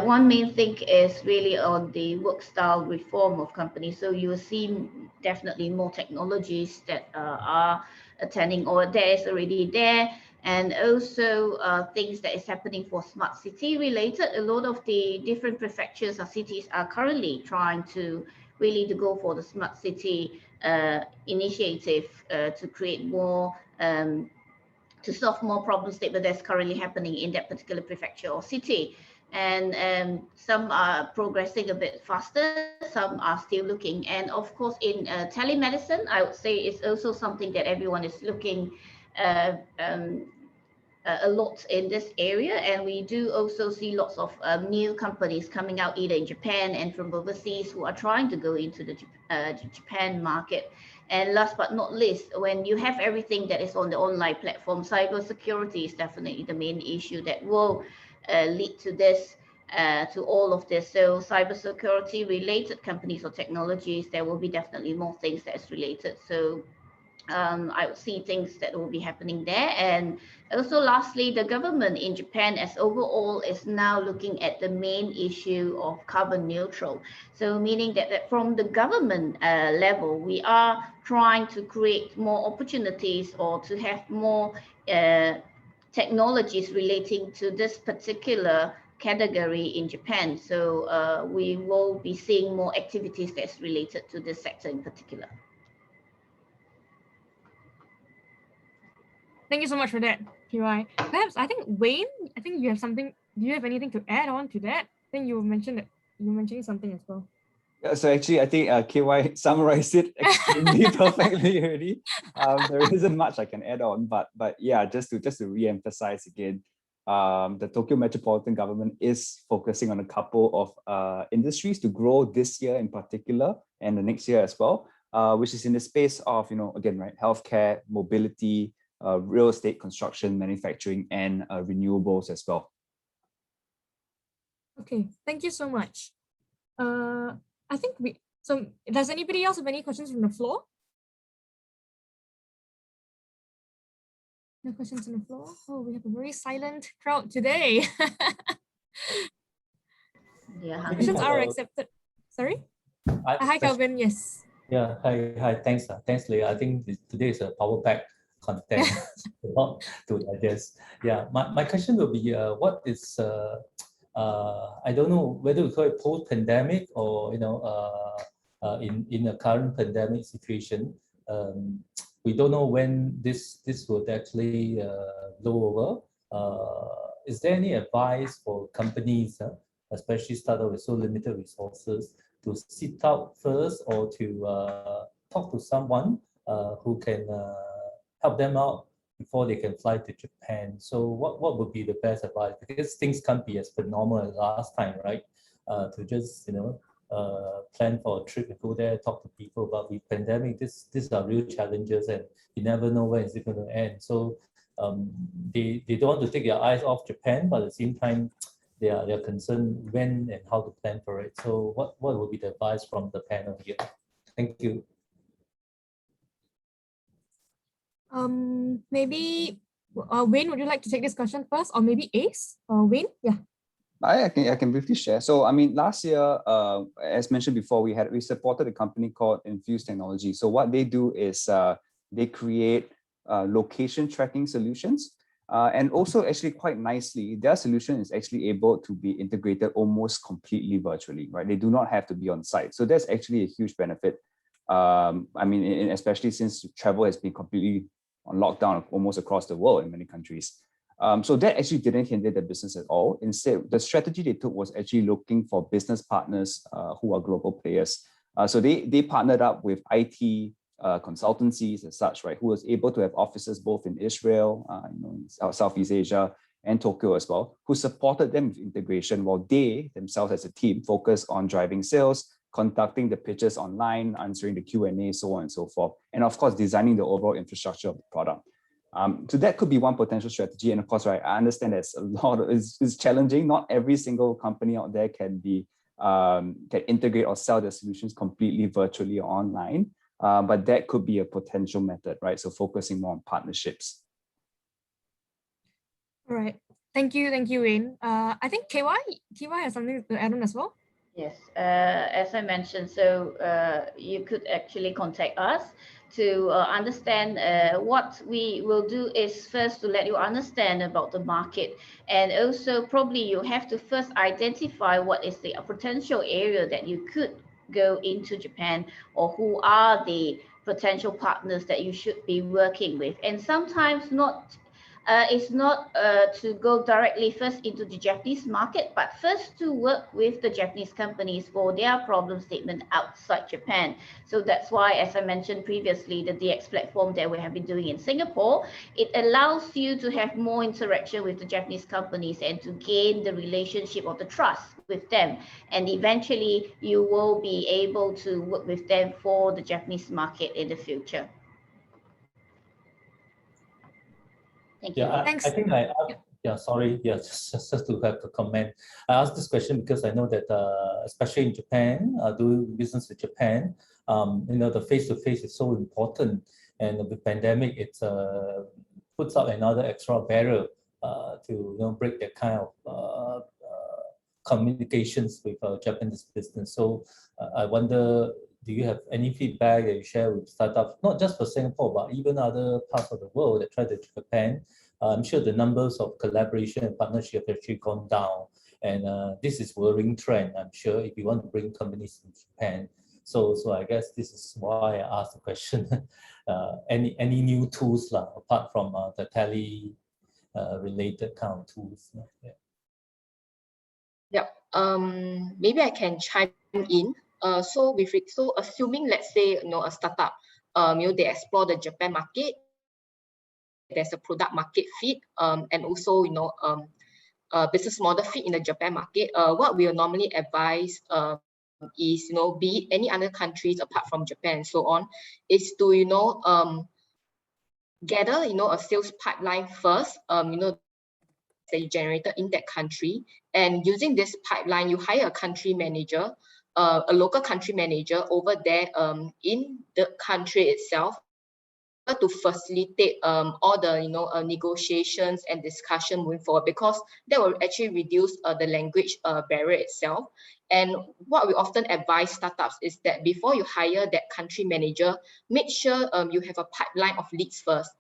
one main thing is really on the work style reform of companies. So you will see definitely more technologies that are attending, or there is already there. And also things that is happening for smart city related. A lot of the different prefectures or cities are currently trying to really go for the smart city initiative to create more, to to solve more problem statement that's currently happening in that particular prefecture or city. And some are progressing a bit faster, some are still looking. And of course, in telemedicine, I would say it's also something that everyone is looking a lot in this area, and we do also see lots of new companies coming out either in Japan and from overseas who are trying to go into the Japan market. And last but not least, when you have everything that is on the online platform, cybersecurity is definitely the main issue that will lead to this, to all of this. So cybersecurity related companies or technologies, there will be definitely more things that is related. So I would see things that will be happening there. And also lastly, the government in Japan as overall is now looking at the main issue of carbon neutral. So meaning that from the government level, we are trying to create more opportunities or to have more technologies relating to this particular category in Japan. So we will be seeing more activities that's related to this sector in particular. Thank you so much for that, Kiewai. Perhaps, I think, Wayne, I think you have something, do you have anything to add on to that? I think you mentioned that you were mentioning something as well. Yeah, so actually, I think Kiewai summarized it extremely perfectly already. There isn't much I can add on, but yeah, just to re-emphasize again, the Tokyo Metropolitan Government is focusing on a couple of industries to grow this year in particular and the next year as well, which is in the space of, again, right, healthcare, mobility, real estate, construction, manufacturing, and renewables as well. Okay, thank you so much. I think so does anybody else have any questions from the floor? No questions on the floor? Oh, we have a very silent crowd today. Yeah, questions are accepted. Sorry? Hi, Calvin, yes. Yeah, hi, thanks, Leah. I think today is a power-packed content to digest. Yeah, my question will be, what is, I don't know whether we call it post-pandemic or, in a current pandemic situation, we don't know when this would actually blow over. Is there any advice for companies, especially startups with so limited resources, to sit out first or to talk to someone who can help them out before they can fly to Japan? So what would be the best advice? Because things can't be as normal as last time, right? To just, plan for a trip and go there, talk to people. But with pandemic, these are real challenges and you never know when it's going to end. So they don't want to take their eyes off Japan, but at the same time, they are concerned when and how to plan for it. So what would be the advice from the panel here? Thank you. Maybe Wayne, would you like to take this question first, or maybe Ace? Wayne, yeah. I can briefly share. So I mean, last year, as mentioned before, we supported a company called Infuse Technology. So what they do is they create location tracking solutions. And also actually quite nicely, their solution is actually able to be integrated almost completely virtually, right? They do not have to be on site. So that's actually a huge benefit. I mean, especially since travel has been completely on lockdown almost across the world in many countries. So that actually didn't hinder the business at all. Instead, the strategy they took was actually looking for business partners who are global players. So they partnered up with IT consultancies and such, right, who was able to have offices both in Israel, Southeast Asia, and Tokyo as well, who supported them with integration while they themselves as a team focused on driving sales, conducting the pitches online, answering the Q&A, so on and so forth, and of course, designing the overall infrastructure of the product. So that could be one potential strategy. And of course, right, I understand that's a lot of, it's challenging. Not every single company out there can integrate or sell their solutions completely virtually or online. But that could be a potential method, right? So focusing more on partnerships. All right. Thank you, Wayne. I think Kiewai has something to add on as well. Yes, as I mentioned, so you could actually contact us to understand. What we will do is first to let you understand about the market, and also probably you have to first identify what is the potential area that you could go into Japan, or who are the potential partners that you should be working with. And sometimes not is not to go directly first into the Japanese market, but first to work with the Japanese companies for their problem statement outside Japan. So that's why, as I mentioned previously, the DX platform that we have been doing in Singapore, it allows you to have more interaction with the Japanese companies and to gain the relationship or the trust with them. And eventually you will be able to work with them for the Japanese market in the future. Thank you. Yeah, I think sorry, just to have a comment. I asked this question because I know that especially in Japan, doing business with Japan, the face-to-face is so important, and the pandemic, it puts up another extra barrier to break that kind of communications with Japanese business. So I wonder, do you have any feedback that you share with startups, not just for Singapore, but even other parts of the world that try to Japan? I'm sure the numbers of collaboration and partnership have actually gone down. And this is worrying trend, I'm sure, if you want to bring companies in Japan. So I guess this is why I asked the question. Any new tools apart from the tele related kind of tools? Yeah. Yep. Maybe I can chime in. So assuming, let's say, a startup, they explore the Japan market, there's a product market fit, and also, business model fit in the Japan market. What we will normally advise is, be it any other countries apart from Japan and so on, is to, gather, a sales pipeline first, that you generated in that country. And using this pipeline, you hire a country manager, a local country manager over there in the country itself to facilitate all the negotiations and discussion moving forward, because that will actually reduce the language barrier itself. And what we often advise startups is that before you hire that country manager, make sure you have a pipeline of leads first.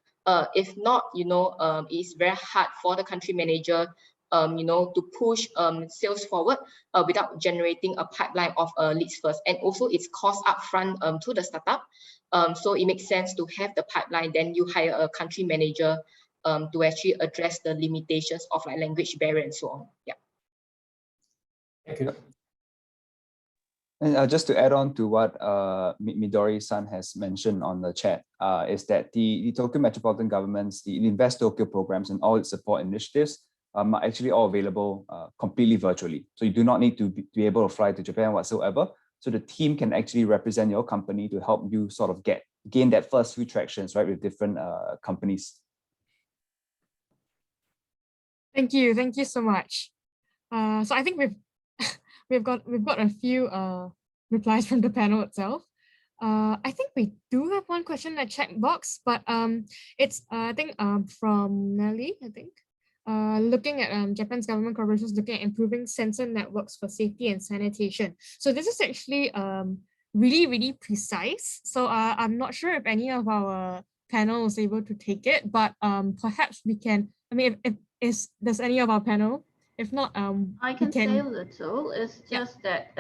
If not, it's very hard for the country manager, to push sales forward without generating a pipeline of leads first. And also it's cost upfront to the startup. So it makes sense to have the pipeline, then you hire a country manager to actually address the limitations of language barrier and so on. Yeah. Thank you. And just to add on to what Midori-san has mentioned on the chat, is that the Tokyo Metropolitan Government's, the Invest Tokyo programs and all its support initiatives are actually all available completely virtually. So you do not need to be able to fly to Japan whatsoever. So the team can actually represent your company to help you sort of gain that first few tractions, right, with different companies. Thank you so much. So I think we've got a few replies from the panel itself. I think we do have one question in the chat box, but it's I think from Nelly, I think. Looking at Japan's government corporations looking at improving sensor networks for safety and sanitation. So this is actually really precise. So I'm not sure if any of our panel is able to take it, but perhaps we can. I mean, does any of our panel? If not, I can say a little. It's just that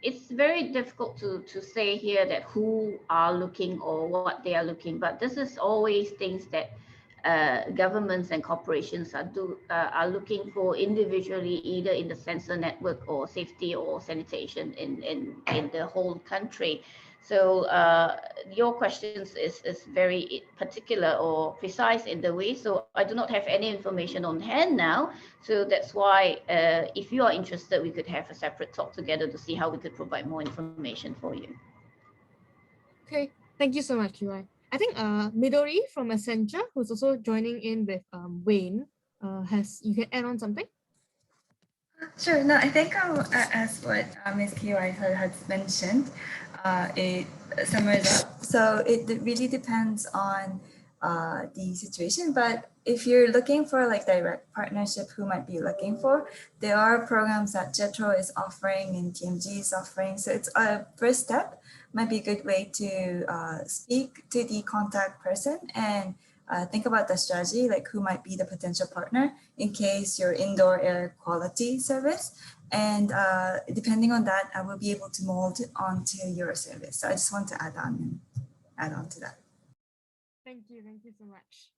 it's very difficult to say here that who are looking or what they are looking, but this is always things that governments and corporations are looking for individually, either in the sensor network or safety or sanitation in the whole country. So your questions is very particular or precise in the way. So I do not have any information on hand now. So that's why if you are interested, we could have a separate talk together to see how we could provide more information for you. Okay, thank you so much, Kiewai. I think Midori from Accenture, who's also joining in with Wayne, you can add on something? Sure. No, I think as what Ms. Kiewai has mentioned, it summarizes up. So it really depends on the situation, but if you're looking for direct partnership, who might be looking for, there are programs that JETRO is offering and TMG is offering. So it's a first step, might be a good way to speak to the contact person and think about the strategy, like who might be the potential partner in case your indoor air quality service. And depending on that, I will be able to mold onto your service. So I just want to add on to that. Thank you so much.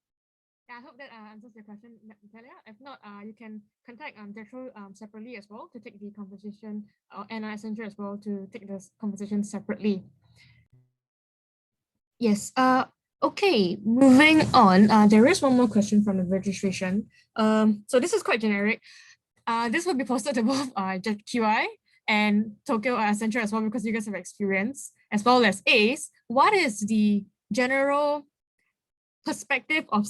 Yeah, I hope that answers your question, Natalia. If not, you can contact JETRO separately as well to take the conversation, and Accenture as well to take this conversation separately. Yes. Okay. Moving on. There is one more question from the registration. So this is quite generic. This will be posted to both Kiewai and Tokyo Accenture as well, because you guys have experience, as well as ACE. What is the general perspective of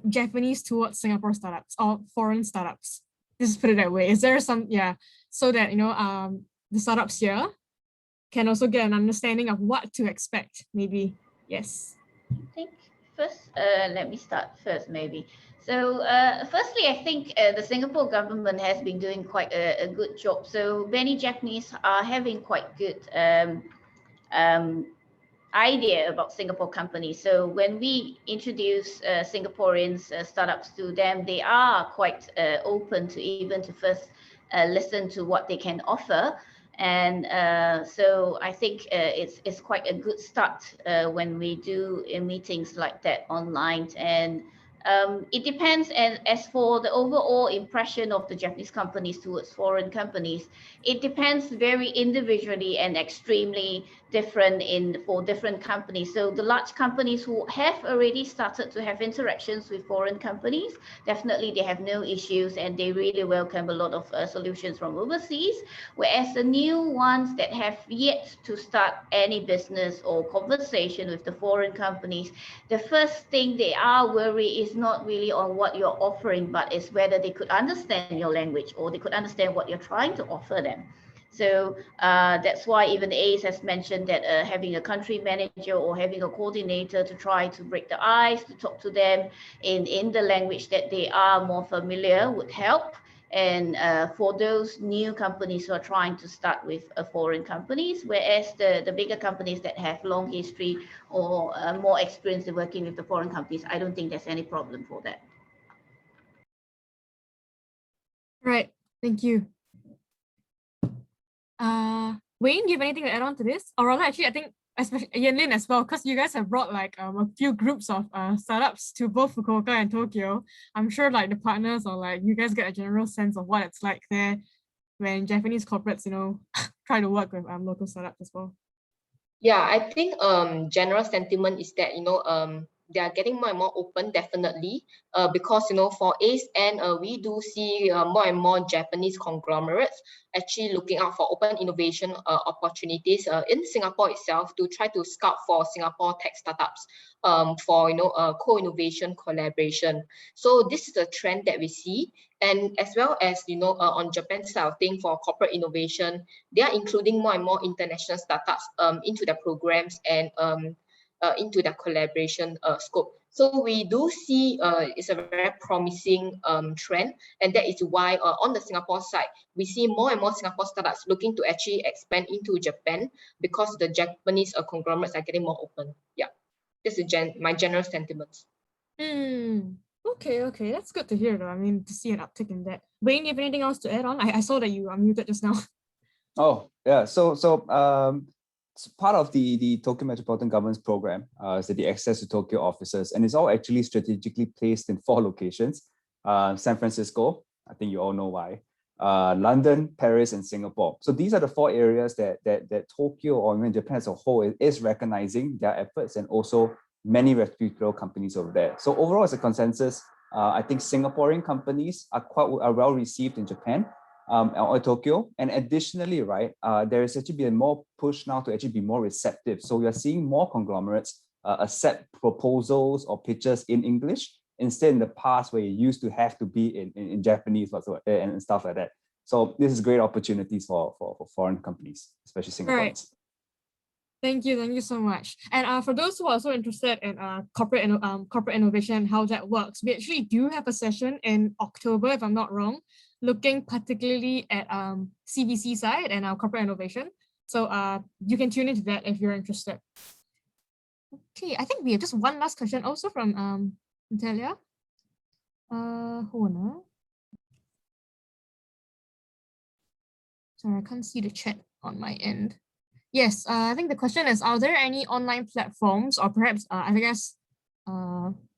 Japanese towards Singapore startups or foreign startups? Just put it that way. Is there some, so that, the startups here can also get an understanding of what to expect, maybe. Yes. I think first, let me start first, maybe. So firstly, I think the Singapore government has been doing quite a good job. So many Japanese are having quite good idea about Singapore companies. So when we introduce Singaporeans startups to them, they are quite open to even to first listen to what they can offer. And so I think it's quite a good start when we do meetings like that online. And it depends. And as for the overall impression of the Japanese companies towards foreign companies, it depends very individually and extremely different for different companies. So the large companies who have already started to have interactions with foreign companies, definitely they have no issues and they really welcome a lot of solutions from overseas. Whereas the new ones that have yet to start any business or conversation with the foreign companies, the first thing they are worried is not really on what you're offering, but is whether they could understand your language or they could understand what you're trying to offer them. So that's why even ACE has mentioned that having a country manager or having a coordinator to try to break the ice, to talk to them in the language that they are more familiar would help. And for those new companies who are trying to start with foreign companies, whereas the bigger companies that have long history or more experience in working with the foreign companies, I don't think there's any problem for that. Right. Thank you. Wayne, do you have anything to add on to this? Or rather, actually, I think especially Yenlin as well, because you guys have brought like a few groups of startups to both Fukuoka and Tokyo. I'm sure like the partners or like you guys get a general sense of what it's like there when Japanese corporates, try to work with local startups as well. Yeah, I think general sentiment is that they are getting more and more open, definitely, because for ACE and we do see more and more Japanese conglomerates actually looking out for open innovation opportunities in Singapore itself to try to scout for Singapore tech startups for co-innovation collaboration. So this is a trend that we see, and as well as on Japan's side of things for corporate innovation, they are including more and more international startups into their programs and into the collaboration scope. So we do see it's a very promising trend, and that is why on the Singapore side, we see more and more Singapore startups looking to actually expand into Japan because the Japanese conglomerates are getting more open. Yeah, this is my general sentiments. Okay, that's good to hear though. I mean, to see an uptick in that. Wayne, you have anything else to add on? I saw that you unmuted just now. Oh, yeah. So part of the Tokyo Metropolitan Government's program is the Access to Tokyo offices, and it's all actually strategically placed in 4 locations: San Francisco, I think you all know why, London, Paris, and Singapore. So these are the 4 areas that Tokyo, or even Japan as a whole, is recognizing their efforts, and also many reputable companies over there. So overall, as a consensus, I think Singaporean companies are well received in Japan. Or Tokyo, and additionally, right, there is actually been more push now to actually be more receptive. So we are seeing more conglomerates accept proposals or pitches in English instead in the past where you used to have to be in Japanese whatsoever and stuff like that. So this is great opportunities for foreign companies, especially Singaporeans. Right. Thank you so much. And for those who are also interested in corporate innovation and how that works, we actually do have a session in October, if I'm not wrong, looking particularly at CVC side and our corporate innovation. So you can tune into that if you're interested. Okay, I think we have just one last question also from Natalia. Hold on. Sorry, I can't see the chat on my end. Yes, I think the question is, are there any online platforms or perhaps, I guess,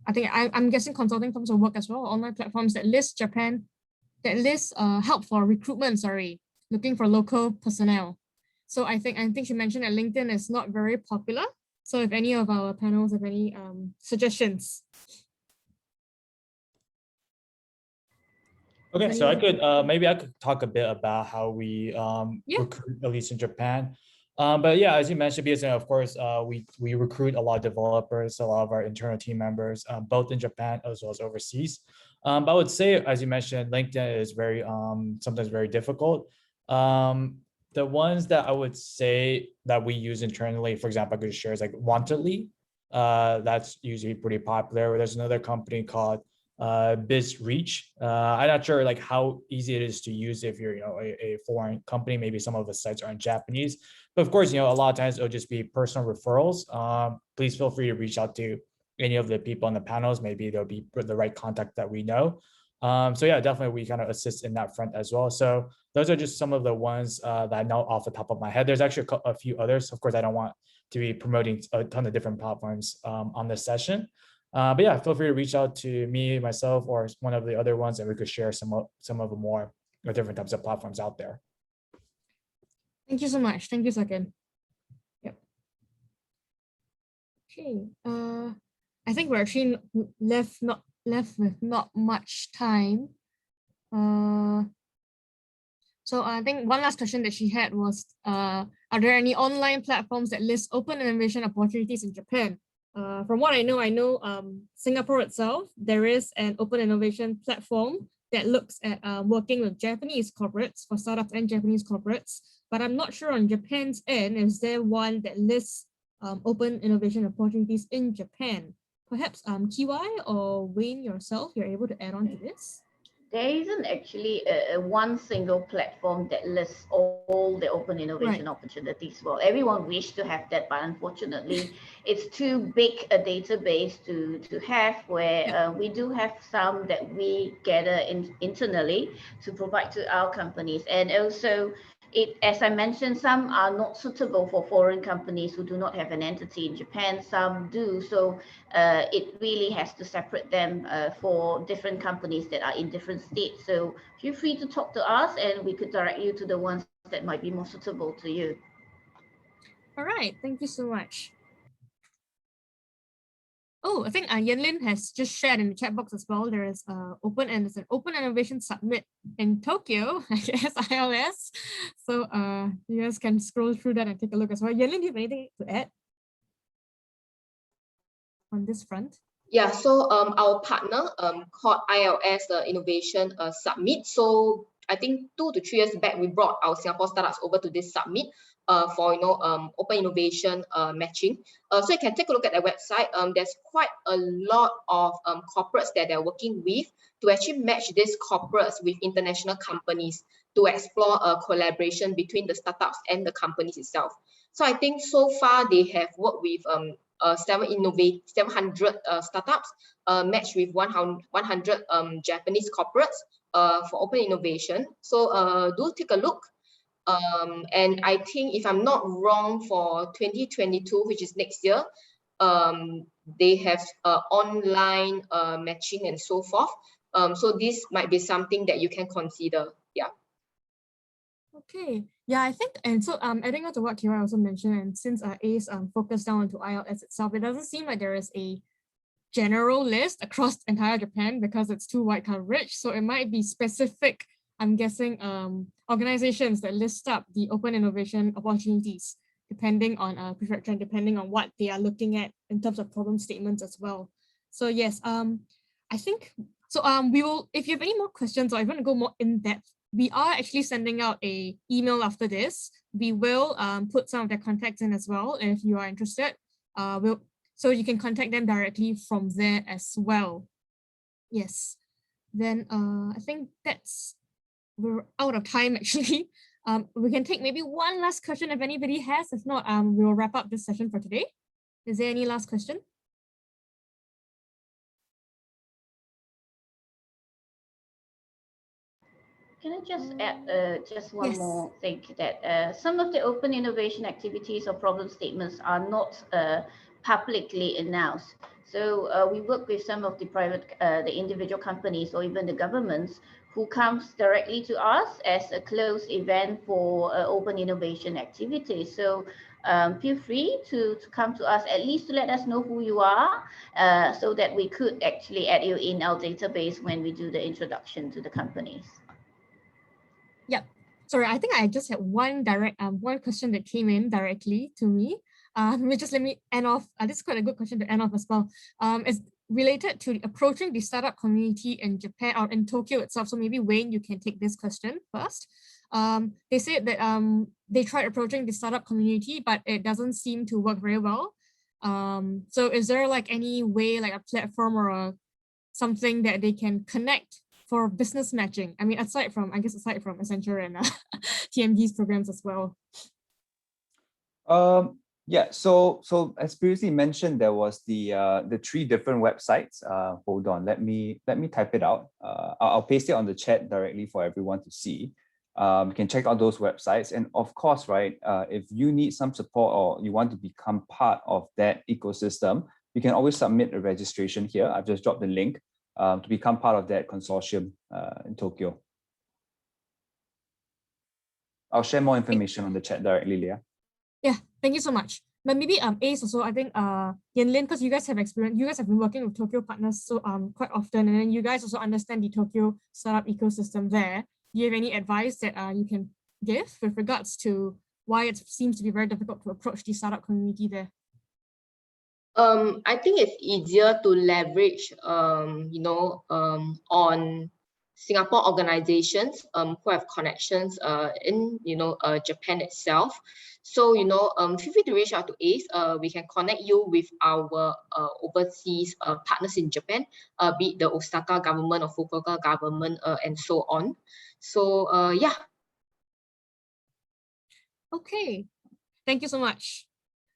I think I'm guessing consulting firms will work as well, online platforms that list Japan, that list help for recruitment, looking for local personnel. So I think she mentioned that LinkedIn is not very popular. So if any of our panels have any suggestions. Okay, so I could maybe I could talk a bit about how we recruit, at least in Japan. But yeah, as you mentioned, because of course we recruit a lot of developers, a lot of our internal team members, both in Japan as well as overseas. But I would say, as you mentioned, LinkedIn is very sometimes very difficult. The ones that I would say that we use internally, for example, I could share is like Wantedly. That's usually pretty popular. There's another company called BizReach. I'm not sure like how easy it is to use if you're a foreign company. Maybe some of the sites are in Japanese, but of course a lot of times it'll just be personal referrals. Please feel free to reach out to any of the people on the panels. Maybe they'll be the right contact that we know. So yeah, definitely we kind of assist in that front as well. So those are just some of the ones that I know off the top of my head. There's actually a few others. Of course, I don't want to be promoting a ton of different platforms on this session. But yeah, feel free to reach out to me, myself, or one of the other ones, and we could share some of the more different types of platforms out there. Thank you so much. Thank you, Saken. Yep. Okay. I think we're actually left with not much time. So I think one last question that she had was, are there any online platforms that list open innovation opportunities in Japan? From what I know Singapore itself, there is an open innovation platform that looks at working with Japanese corporates, for startups and Japanese corporates, but I'm not sure on Japan's end, is there one that lists open innovation opportunities in Japan? Perhaps Kiewai or Wayne yourself, you're able to add on to this? There isn't actually a one single platform that lists all the open innovation opportunities. Well, everyone wished to have that, but unfortunately, it's too big a database to have, where we do have some that we gather internally to provide to our companies. And also, as I mentioned, some are not suitable for foreign companies who do not have an entity in Japan, some do. So it really has to separate them for different companies that are in different states. So feel free to talk to us and we could direct you to the ones that might be more suitable to you. All right, thank you so much. Oh, I think Yenlin has just shared in the chat box as well. There is an open innovation summit in Tokyo, I guess, ILS. So you guys can scroll through that and take a look as well. Yenlin, do you have anything to add on this front? Yeah, so our partner called ILS Innovation Summit. So I think 2 to 3 years back, we brought our Singapore startups over to this summit for open innovation matching. So you can take a look at their website. There's quite a lot of corporates that they're working with to actually match these corporates with international companies to explore a collaboration between the startups and the companies itself. So I think so far they have worked with 700 startups matched with 100 Japanese corporates for open innovation. So do take a look. And I think, if I'm not wrong, for 2022, which is next year, they have online matching and so forth. So this might be something that you can consider. Yeah. Okay. Yeah, I think, and so adding on to what Kiewai also mentioned, and since ACE focused down onto ILS itself, it doesn't seem like there is a general list across entire Japan because it's too wide coverage. So it might be specific, I'm guessing, organizations that list up the open innovation opportunities, depending on prefecture and depending on what they are looking at in terms of problem statements as well. So yes, I think, so we will, if you have any more questions or if you want to go more in depth, we are actually sending out an email after this. We will put some of their contacts in as well. And if you are interested, so you can contact them directly from there as well. Yes. Then I think we're out of time actually. We can take maybe one last question if anybody has. If not, we will wrap up this session for today. Is there any last question? Can I just add just one more thing, that some of the open innovation activities or problem statements are not publicly announced. So we work with some of the the individual companies or even the governments who comes directly to us as a closed event for open innovation activities. So feel free to come to us, at least to let us know who you are, so that we could actually add you in our database when we do the introduction to the companies. Yep. Sorry, I think I just had one question that came in directly to me. Let me end off. This is quite a good question to end off as well. It's related to approaching the startup community in Japan or in Tokyo itself. So maybe Wayne, you can take this question first. They said that they tried approaching the startup community, but it doesn't seem to work very well. So is there like any way, like a platform or something that they can connect for business matching? I mean, aside from Accenture and TMD's programs as well. Yeah, so as previously mentioned, there was the 3 different websites. Hold on, let me type it out. I'll paste it on the chat directly for everyone to see. You can check out those websites, and of course, right, if you need some support or you want to become part of that ecosystem, you can always submit a registration here. I've just dropped the link to become part of that consortium in Tokyo. I'll share more information on the chat directly, Leah. Yeah, thank you so much. But maybe Ace also, I think Yen Lin, because you guys have experience, you guys have been working with Tokyo partners so quite often, and then you guys also understand the Tokyo startup ecosystem there. Do you have any advice that you can give with regards to why it seems to be very difficult to approach the startup community there? I think it's easier to leverage, on Singapore organizations who have connections in Japan itself. So feel free to reach out to Ace. We can connect you with our overseas partners in Japan, be it the Osaka government or Fukuoka government, and so on. So yeah. Okay, thank you so much.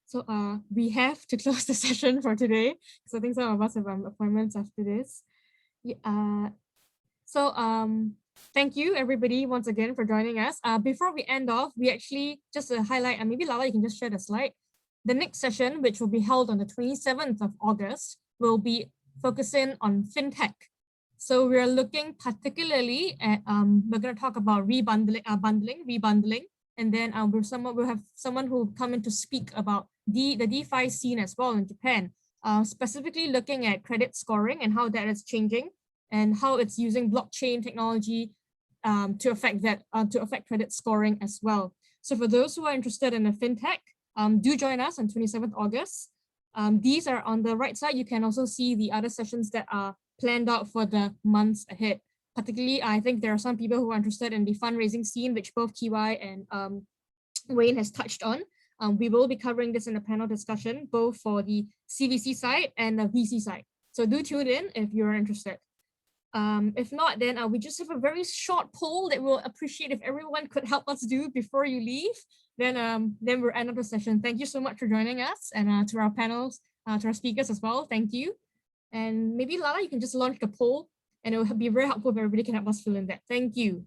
So we have to close the session for today, because I think some of us have appointments after this. Yeah, thank you everybody once again for joining us. Before we end off, we actually just to highlight, and maybe Lala, you can just share the slide. The next session, which will be held on the 27th of August, will be focusing on fintech. So we're looking particularly at we're going to talk about rebundling, and then we'll have someone who will come in to speak about the DeFi scene as well in Japan, specifically looking at credit scoring and how that is changing, and how it's using blockchain technology to affect credit scoring as well. So for those who are interested in a fintech, do join us on 27th August. These are on the right side. You can also see the other sessions that are planned out for the months ahead. Particularly, I think there are some people who are interested in the fundraising scene, which both Kiewai and Wayne has touched on. We will be covering this in a panel discussion, both for the CVC side and the VC side. So do tune in if you're interested. If not, then we just have a very short poll that we'll appreciate if everyone could help us do before you leave. Then we'll end up the session. Thank you so much for joining us, and to our panels, to our speakers as well. Thank you. And maybe Lala, you can just launch the poll, and it will be very helpful if everybody can help us fill in that. Thank you.